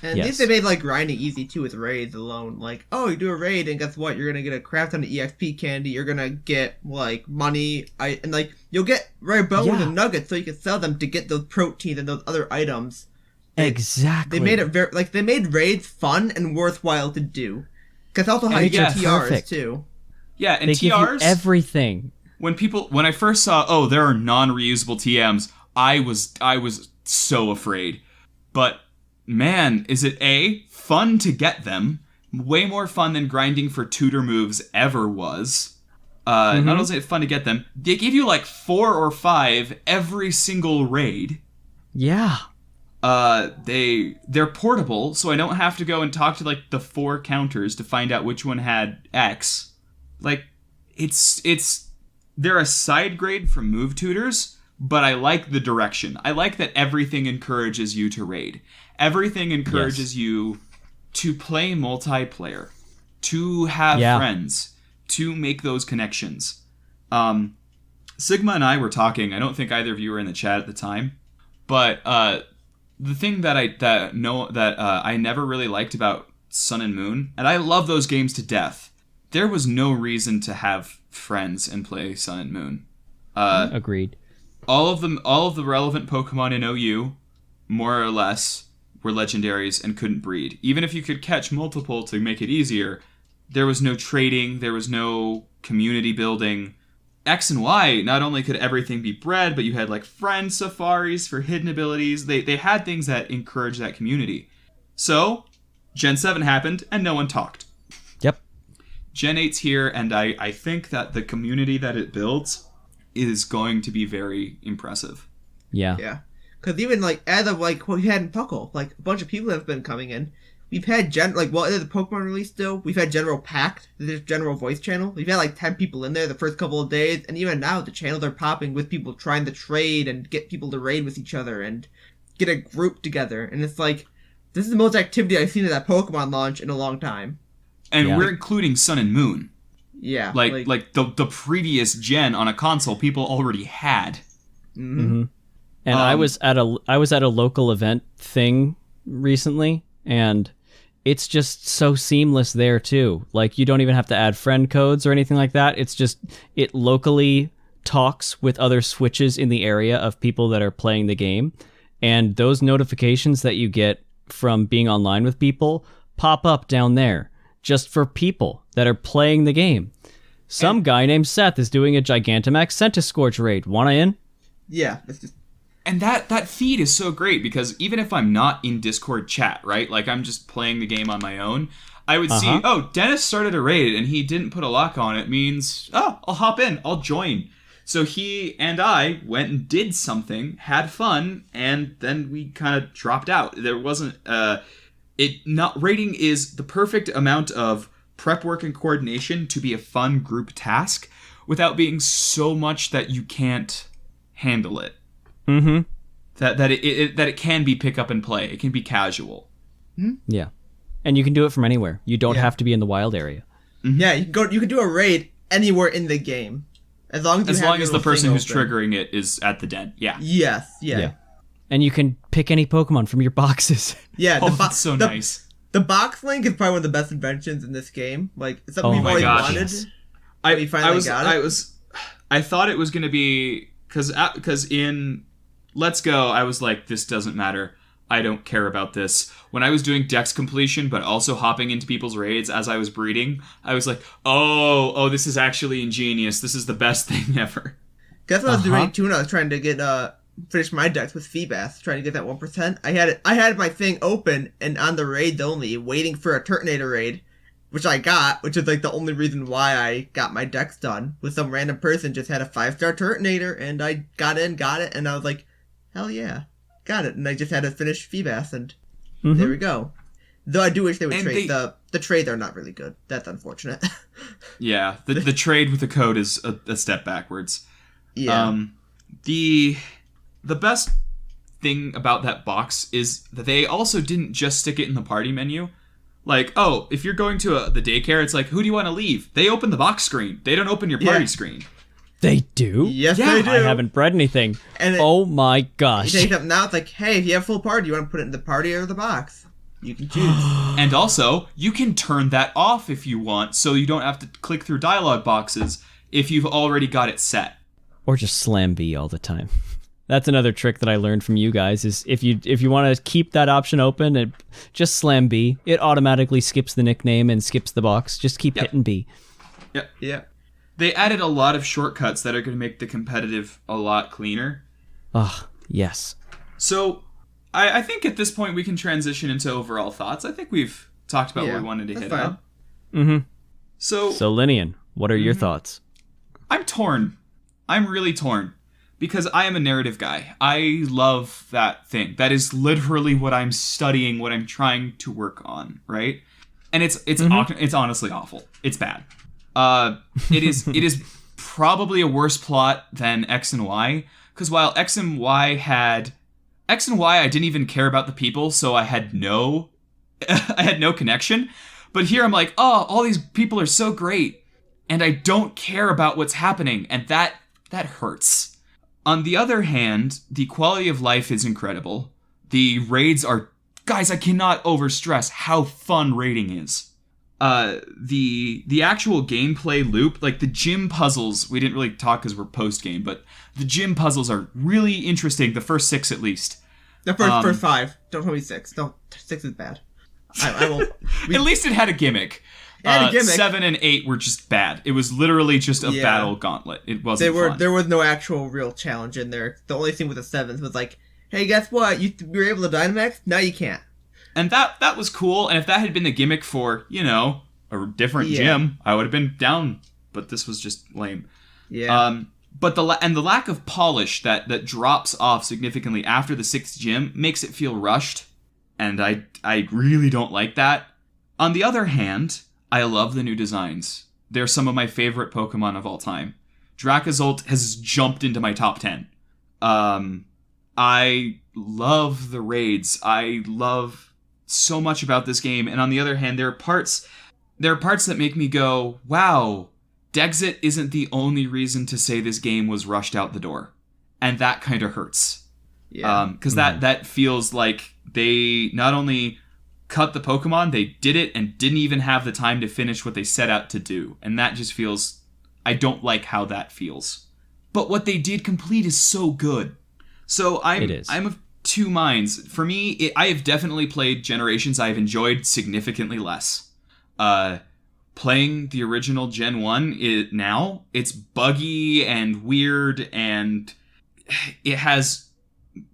And at least they made like grinding easy too with raids alone. Like, oh, you do a raid and guess what? You're gonna get a crap ton of EXP candy. You're gonna get like money, and like you'll get rare bones and nuggets, so you can sell them to get those proteins and those other items. Exactly. They made it they made raids fun and worthwhile to do. Because also how you get TRs too. Yeah, and they TRs give you everything. When I first saw, there are non-reusable TMs, I was so afraid. But man, is it fun to get them? Way more fun than grinding for tutor moves ever was. Not only is it fun to get them, they give you like 4 or 5 every single raid. Yeah. They're portable, so I don't have to go and talk to like the 4 counters to find out which one had X. Like, they're a side grade from move tutors, but I like the direction. I like that everything encourages you to raid. Everything encourages you to play multiplayer, to have friends, to make those connections. Sigma and I were talking. I don't think either of you were in the chat at the time, but the thing that I never really liked about Sun and Moon, and I love those games to death, there was no reason to have friends and play Sun and Moon. Agreed. All of the relevant Pokemon in OU, more or less, were legendaries and couldn't breed. Even if you could catch multiple to make it easier, there was no trading, there was no community building. X and Y, not only could everything be bred, but you had like friend safaris for hidden abilities. They had things that encouraged that community. So, Gen 7 happened, and no one talked. Yep. Gen 8's here, and I think that the community that it builds is going to be very impressive. Yeah. Yeah. Because even, like, as of, like, what we had in PUCL, like, a bunch of people have been coming in. We've had, the Pokemon release still, we've had General Pact, the general voice channel. We've had, like, 10 people in there the first couple of days, and even now the channels are popping with people trying to trade and get people to raid with each other and get a group together. And it's like, this is the most activity I've seen at that Pokemon launch in a long time. And we're including Sun and Moon. Yeah. Like the previous gen on a console people already had. Mm-hmm. And I was at a local event thing recently, and it's just so seamless there too. Like, you don't even have to add friend codes or anything like that. It's just, it locally talks with other Switches in the area of people that are playing the game. And those notifications that you get from being online with people pop up down there just for people that are playing the game. Some guy named Seth is doing a Gigantamax Centiskorch raid. Wanna in? Yeah. It's just... And that feed is so great because even if I'm not in Discord chat, right? Like, I'm just playing the game on my own, I would see, oh, Dennis started a raid and he didn't put a lock on it, means, oh, I'll hop in, I'll join. So he and I went and did something, had fun, and then we kind of dropped out. There wasn't, raiding is the perfect amount of prep work and coordination to be a fun group task without being so much that you can't handle it. Mm-hmm. That it can be pick up and play. It can be casual. Yeah. And you can do it from anywhere. You don't have to be in the wild area. Yeah, you can do a raid anywhere in the game. As long as the person who's triggering it is at the den. Yeah. Yes, yeah. And you can pick any Pokemon from your boxes. Yeah, that's so nice. The box link is probably one of the best inventions in this game. Like, it's something we've always wanted. Yes. We finally got it. I thought it was going to be... Because in Let's Go, I was like, this doesn't matter. I don't care about this. When I was doing Dex completion, but also hopping into people's raids as I was breeding, I was like, oh, this is actually ingenious. This is the best thing ever. Guess what I was doing too when I was trying to get finish my Dex with Feebas, trying to get that 1%. I had my thing open and on the raids only, waiting for a Turtonator raid, which I got, which is like the only reason why I got my Dex done. With some random person just had a 5-star Turtonator, and I got it, and I was like, hell yeah. Got it, and I just had to finish Feebas, and there we go. Though I do wish they would trade. The trades are not really good. That's unfortunate. Yeah, the trade with the code is a step backwards. Yeah. The best thing about that box is that they also didn't just stick it in the party menu. Like, oh, if you're going to the daycare, it's like, who do you want to leave? They open the box screen. They don't open your party screen. They do? Yes, they do. I haven't bred anything. And oh my gosh. You take it up now, it's like, hey, if you have a full party, you want to put it in the party or the box? You can choose. And also, you can turn that off if you want, so you don't have to click through dialog boxes if you've already got it set. Or just slam B all the time. That's another trick that I learned from you guys, is if you want to keep that option open, just slam B. It automatically skips the nickname and skips the box. Just keep hitting B. Yep. Yeah. They added a lot of shortcuts that are going to make the competitive a lot cleaner. Oh, yes. So, I think at this point we can transition into overall thoughts. I think we've talked about what we wanted to hit on. Mm-hmm. So Lynian, what are your thoughts? I'm torn. I'm really torn. Because I am a narrative guy. I love that thing. That is literally what I'm studying, what I'm trying to work on, right? And it's honestly awful. It's bad. It is probably a worse plot than X and Y, because while X and Y I didn't even care about the people, so I had no connection. But here I'm like, oh, all these people are so great, and I don't care about what's happening, and that hurts. On the other hand, the quality of life is incredible. The raids are... Guys, I cannot overstress how fun raiding is. The actual gameplay loop, like the gym puzzles, we didn't really talk because we're post-game, but the gym puzzles are really interesting, the first 6 at least. The first 5. Don't tell me 6. No, 6 is bad. I won't... At least it had a gimmick. 7 and 8 were just bad. It was literally just a battle gauntlet. It wasn't fun. There was no actual real challenge in there. The only thing with the 7s was like, hey, guess what? You were able to Dynamax? Now you can't. And that was cool. And if that had been the gimmick for, a different gym, I would have been down. But this was just lame. Yeah. But the lack of polish that drops off significantly after the 6th gym makes it feel rushed. And I really don't like that. On the other hand, I love the new designs. They're some of my favorite Pokemon of all time. Dracozolt has jumped into my top 10. I love the raids. I love so much about this game. And on the other hand, there are parts that make me go, wow, Dexit isn't the only reason to say this game was rushed out the door. And that kind of hurts. Yeah. Because that feels like they not only cut the Pokemon, they did it and didn't even have the time to finish what they set out to do. And that just feels... I don't like how that feels. But what they did complete is so good. So I'm of two minds. For me, I have definitely played Generations I have enjoyed significantly less. Playing the original Gen 1 it's buggy and weird and it has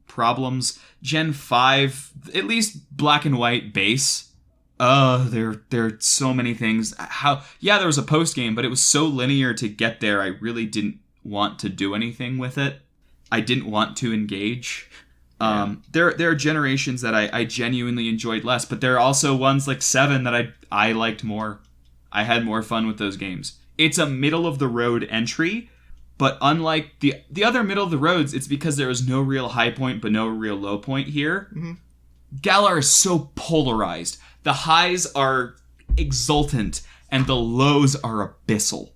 problems. Gen 5, at least black and white base. There are so many things. There was a post game, but it was so linear to get there. I really didn't want to do anything with it. I didn't want to engage. There are Generations that I genuinely enjoyed less, but there are also ones like 7 that I liked more. I had more fun with those games. It's a middle of the road entry, but unlike the other middle of the roads, it's because there is no real high point but no real low point here. Mm-hmm. Galar is so polarized. The highs are exultant and the lows are abyssal.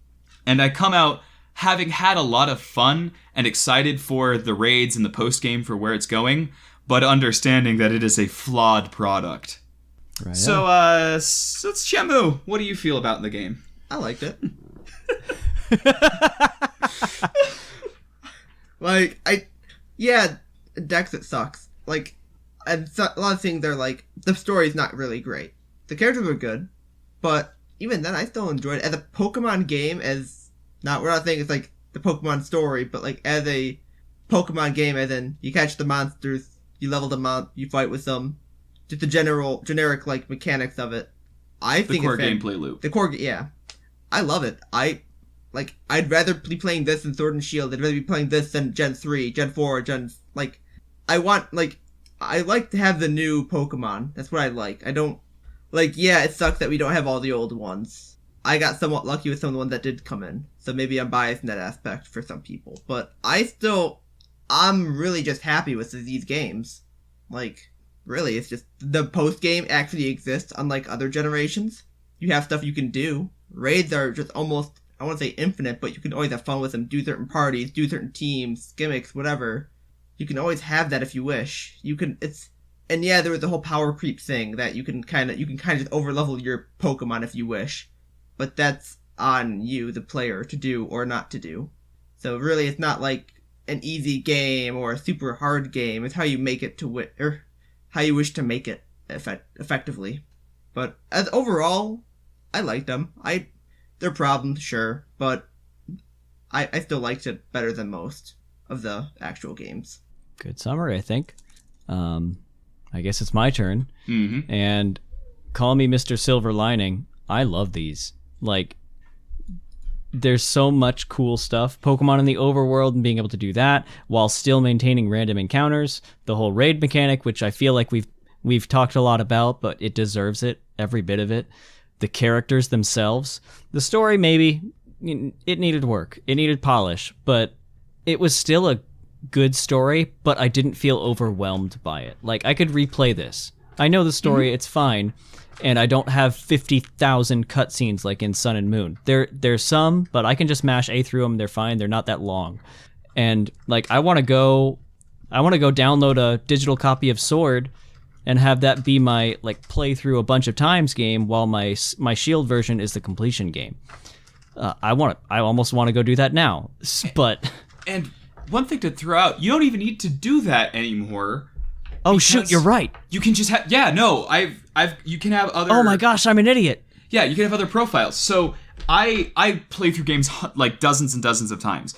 And I come out having had a lot of fun and excited for the raids and the post-game for where it's going, but understanding that it is a flawed product. Right. So it's Shamu. What do you feel about the game? I liked it. Dexit sucks. And a lot of things are the story's not really great. The characters are good, but even then I still enjoyed it. As a Pokemon game, we're not saying it's the Pokemon story, but as a Pokemon game, as in you catch the monsters, you level them up, you fight with them, just the generic mechanics of it. I think the core gameplay loop. The core, yeah. I love it. I'd rather be playing this than Sword and Shield. I'd rather be playing this than Gen 3, Gen 4, I like to have the new Pokemon. That's what I like. I don't... it sucks that we don't have all the old ones. I got somewhat lucky with some of the ones that did come in. So maybe I'm biased in that aspect for some people. But I'm really just happy with these games. Really, it's just... The post-game actually exists, unlike other generations. You have stuff you can do. Raids are just almost... I won't say infinite, but you can always have fun with them. Do certain parties, do certain teams, gimmicks, whatever. You can always have that if you wish. There was the whole power creep thing that you can kind of just overlevel your Pokemon if you wish. But that's on you, the player, to do or not to do. So really, it's not an easy game or a super hard game. It's how you make it or how you wish to make it effectively. But as overall, I liked them. There are problems, sure, but I still liked it better than most of the actual games. Good summary, I think. I guess it's my turn. Mm-hmm. And call me Mr. Silver Lining. I love these. There's so much cool stuff. Pokemon in the overworld and being able to do that while still maintaining random encounters. The whole raid mechanic, which I feel like we've talked a lot about, but it deserves it, every bit of it. The characters themselves. The story, maybe, it needed work. It needed polish, but it was still a good story, but I didn't feel overwhelmed by it. I could replay this. I know the story, it's fine, and I don't have 50,000 cutscenes like in Sun and Moon. There's some, but I can just mash A through them, they're fine, they're not that long. And, I want to go download a digital copy of Sword and have that be my, play through a bunch of times game while my Shield version is the completion game. I almost want to go do that now, but... And one thing to throw out, you don't even need to do that anymore. Oh shoot, you're right. You can just have you can have other... Oh my gosh, I'm an idiot. Yeah, you can have other profiles. So I play through games dozens and dozens of times.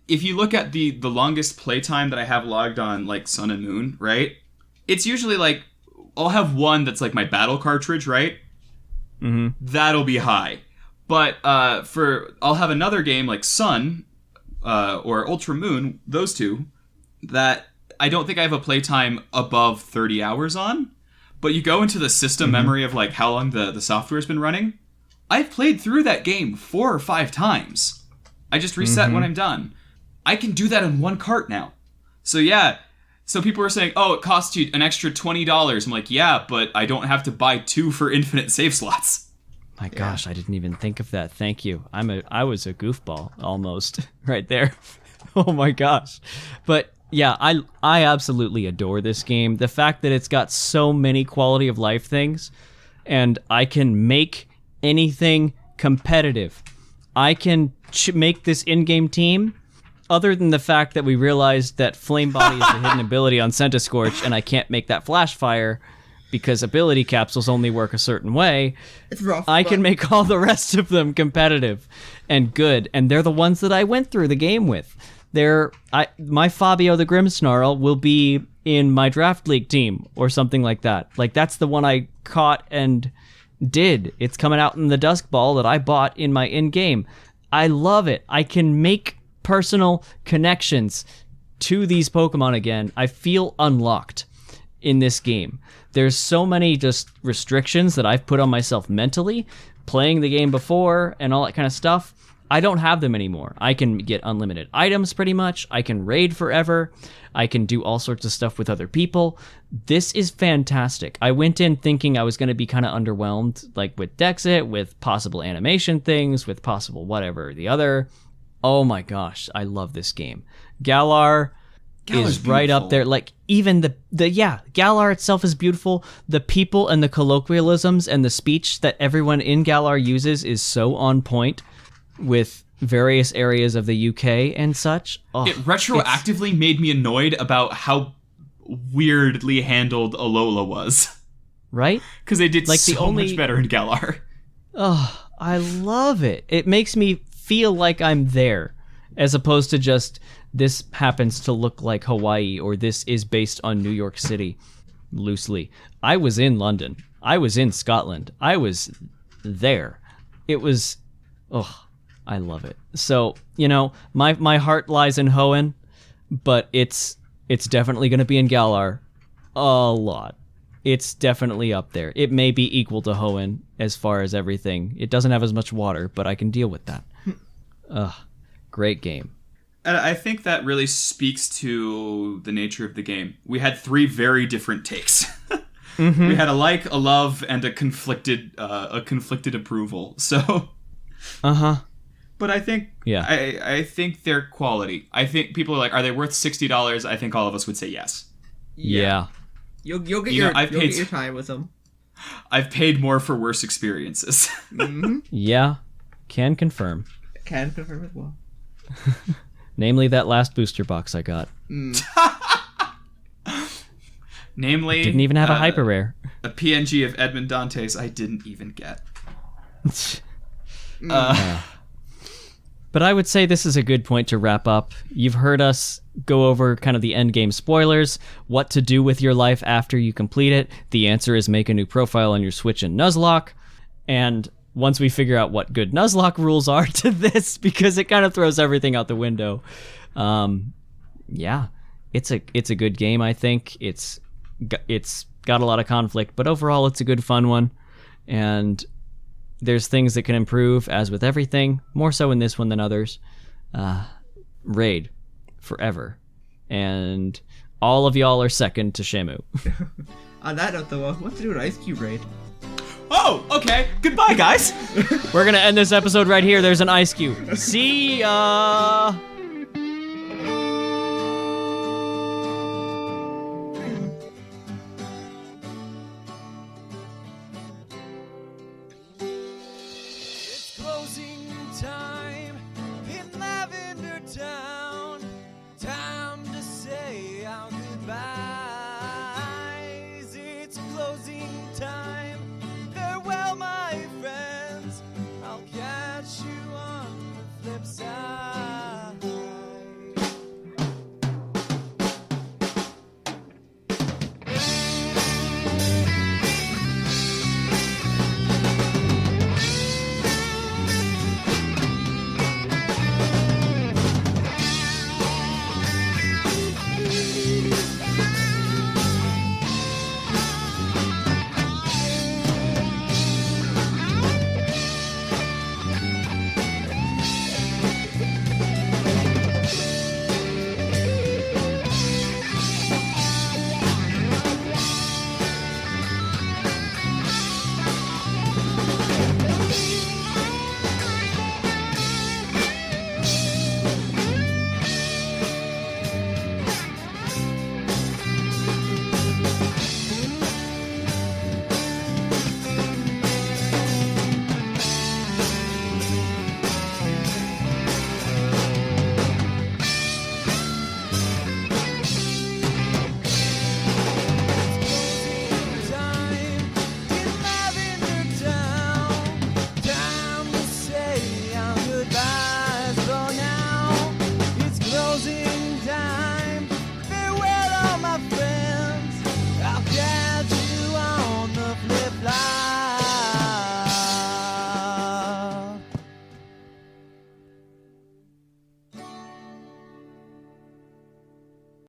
If you look at the longest playtime that I have logged on Sun and Moon, right? It's usually I'll have one that's like my battle cartridge, right? Mm-hmm. That'll be high. But I'll have another game like Sun or Ultra Moon, those two, that I don't think I have a playtime above 30 hours on. But you go into the system memory of like how long the software's been running. I've played through that game 4 or 5 times. I just reset when I'm done. I can do that in one cart now. So yeah, so people were saying, oh, it costs you an extra $20. I'm like, yeah, but I don't have to buy 2 for infinite save slots. My gosh, I didn't even think of that. Thank you. I was a goofball almost right there. Oh my gosh. But yeah, I absolutely adore this game. The fact that it's got so many quality of life things, and I can make anything competitive. I can make this in-game team, other than the fact that we realized that Flame Body is the hidden ability on Centiscorch, and I can't make that flash fire because ability capsules only work a certain way. It's rough. I can make all the rest of them competitive and good, and they're the ones that I went through the game with. My Fabio the Grimmsnarl will be in my draft league team or something like that. Like, that's the one I caught and did. It's coming out in the Dusk Ball that I bought in my in-game. I love it. I can make personal connections to these Pokemon again. I feel unlocked in this game. There's so many just restrictions that I've put on myself mentally, playing the game before and all that kind of stuff. I don't have them anymore. I can get unlimited items pretty much. I can raid forever. I can do all sorts of stuff with other people. This is fantastic. I went in thinking I was going to be kind of underwhelmed, like with Dexit, with possible animation things, with possible whatever the other. Oh my gosh, I love this game. Galar is right up there. Like, even Galar itself is beautiful. The people and the colloquialisms and the speech that everyone in Galar uses is so on point with various areas of the UK and such. Oh, it retroactively made me annoyed about how weirdly handled Alola was. Right? Because they did like so much better in Galar. Oh, I love it. It makes me feel like I'm there, as opposed to just, this happens to look like Hawaii, or this is based on New York City, loosely. I was in London. I was in Scotland. I was there. It was... Oh, I love it. So, my heart lies in Hoenn, but it's definitely going to be in Galar a lot. It's definitely up there. It may be equal to Hoenn as far as everything. It doesn't have as much water, but I can deal with that. Great game. And I think that really speaks to the nature of the game. We had 3 very different takes. We had a like, a love, and a conflicted approval. So... But I think, I think they're quality. I think people are like, are they worth $60? I think all of us would say yes. Yeah. You'll get your time with them. I've paid more for worse experiences. Yeah, can confirm. Can confirm as well. Namely, that last booster box I got. Namely, didn't even have a hyper rare. A PNG of Edmond Dantes I didn't even get. But I would say this is a good point to wrap up. You've heard us go over kind of the end game spoilers, what to do with your life after you complete it. The answer is make a new profile on your Switch and Nuzlocke. And once we figure out what good Nuzlocke rules are to this, because it kind of throws everything out the window. Yeah, it's a good game, I think. It's got a lot of conflict, but overall it's a good fun one. And there's things that can improve, as with everything, more so in this one than others. Raid forever. And all of y'all are second to Shamu. On that note, though, what to do an Ice Cube raid? Oh, okay. Goodbye, guys. We're going to end this episode right here. There's an Ice Cube. See ya! I'll catch you on the flip side. time.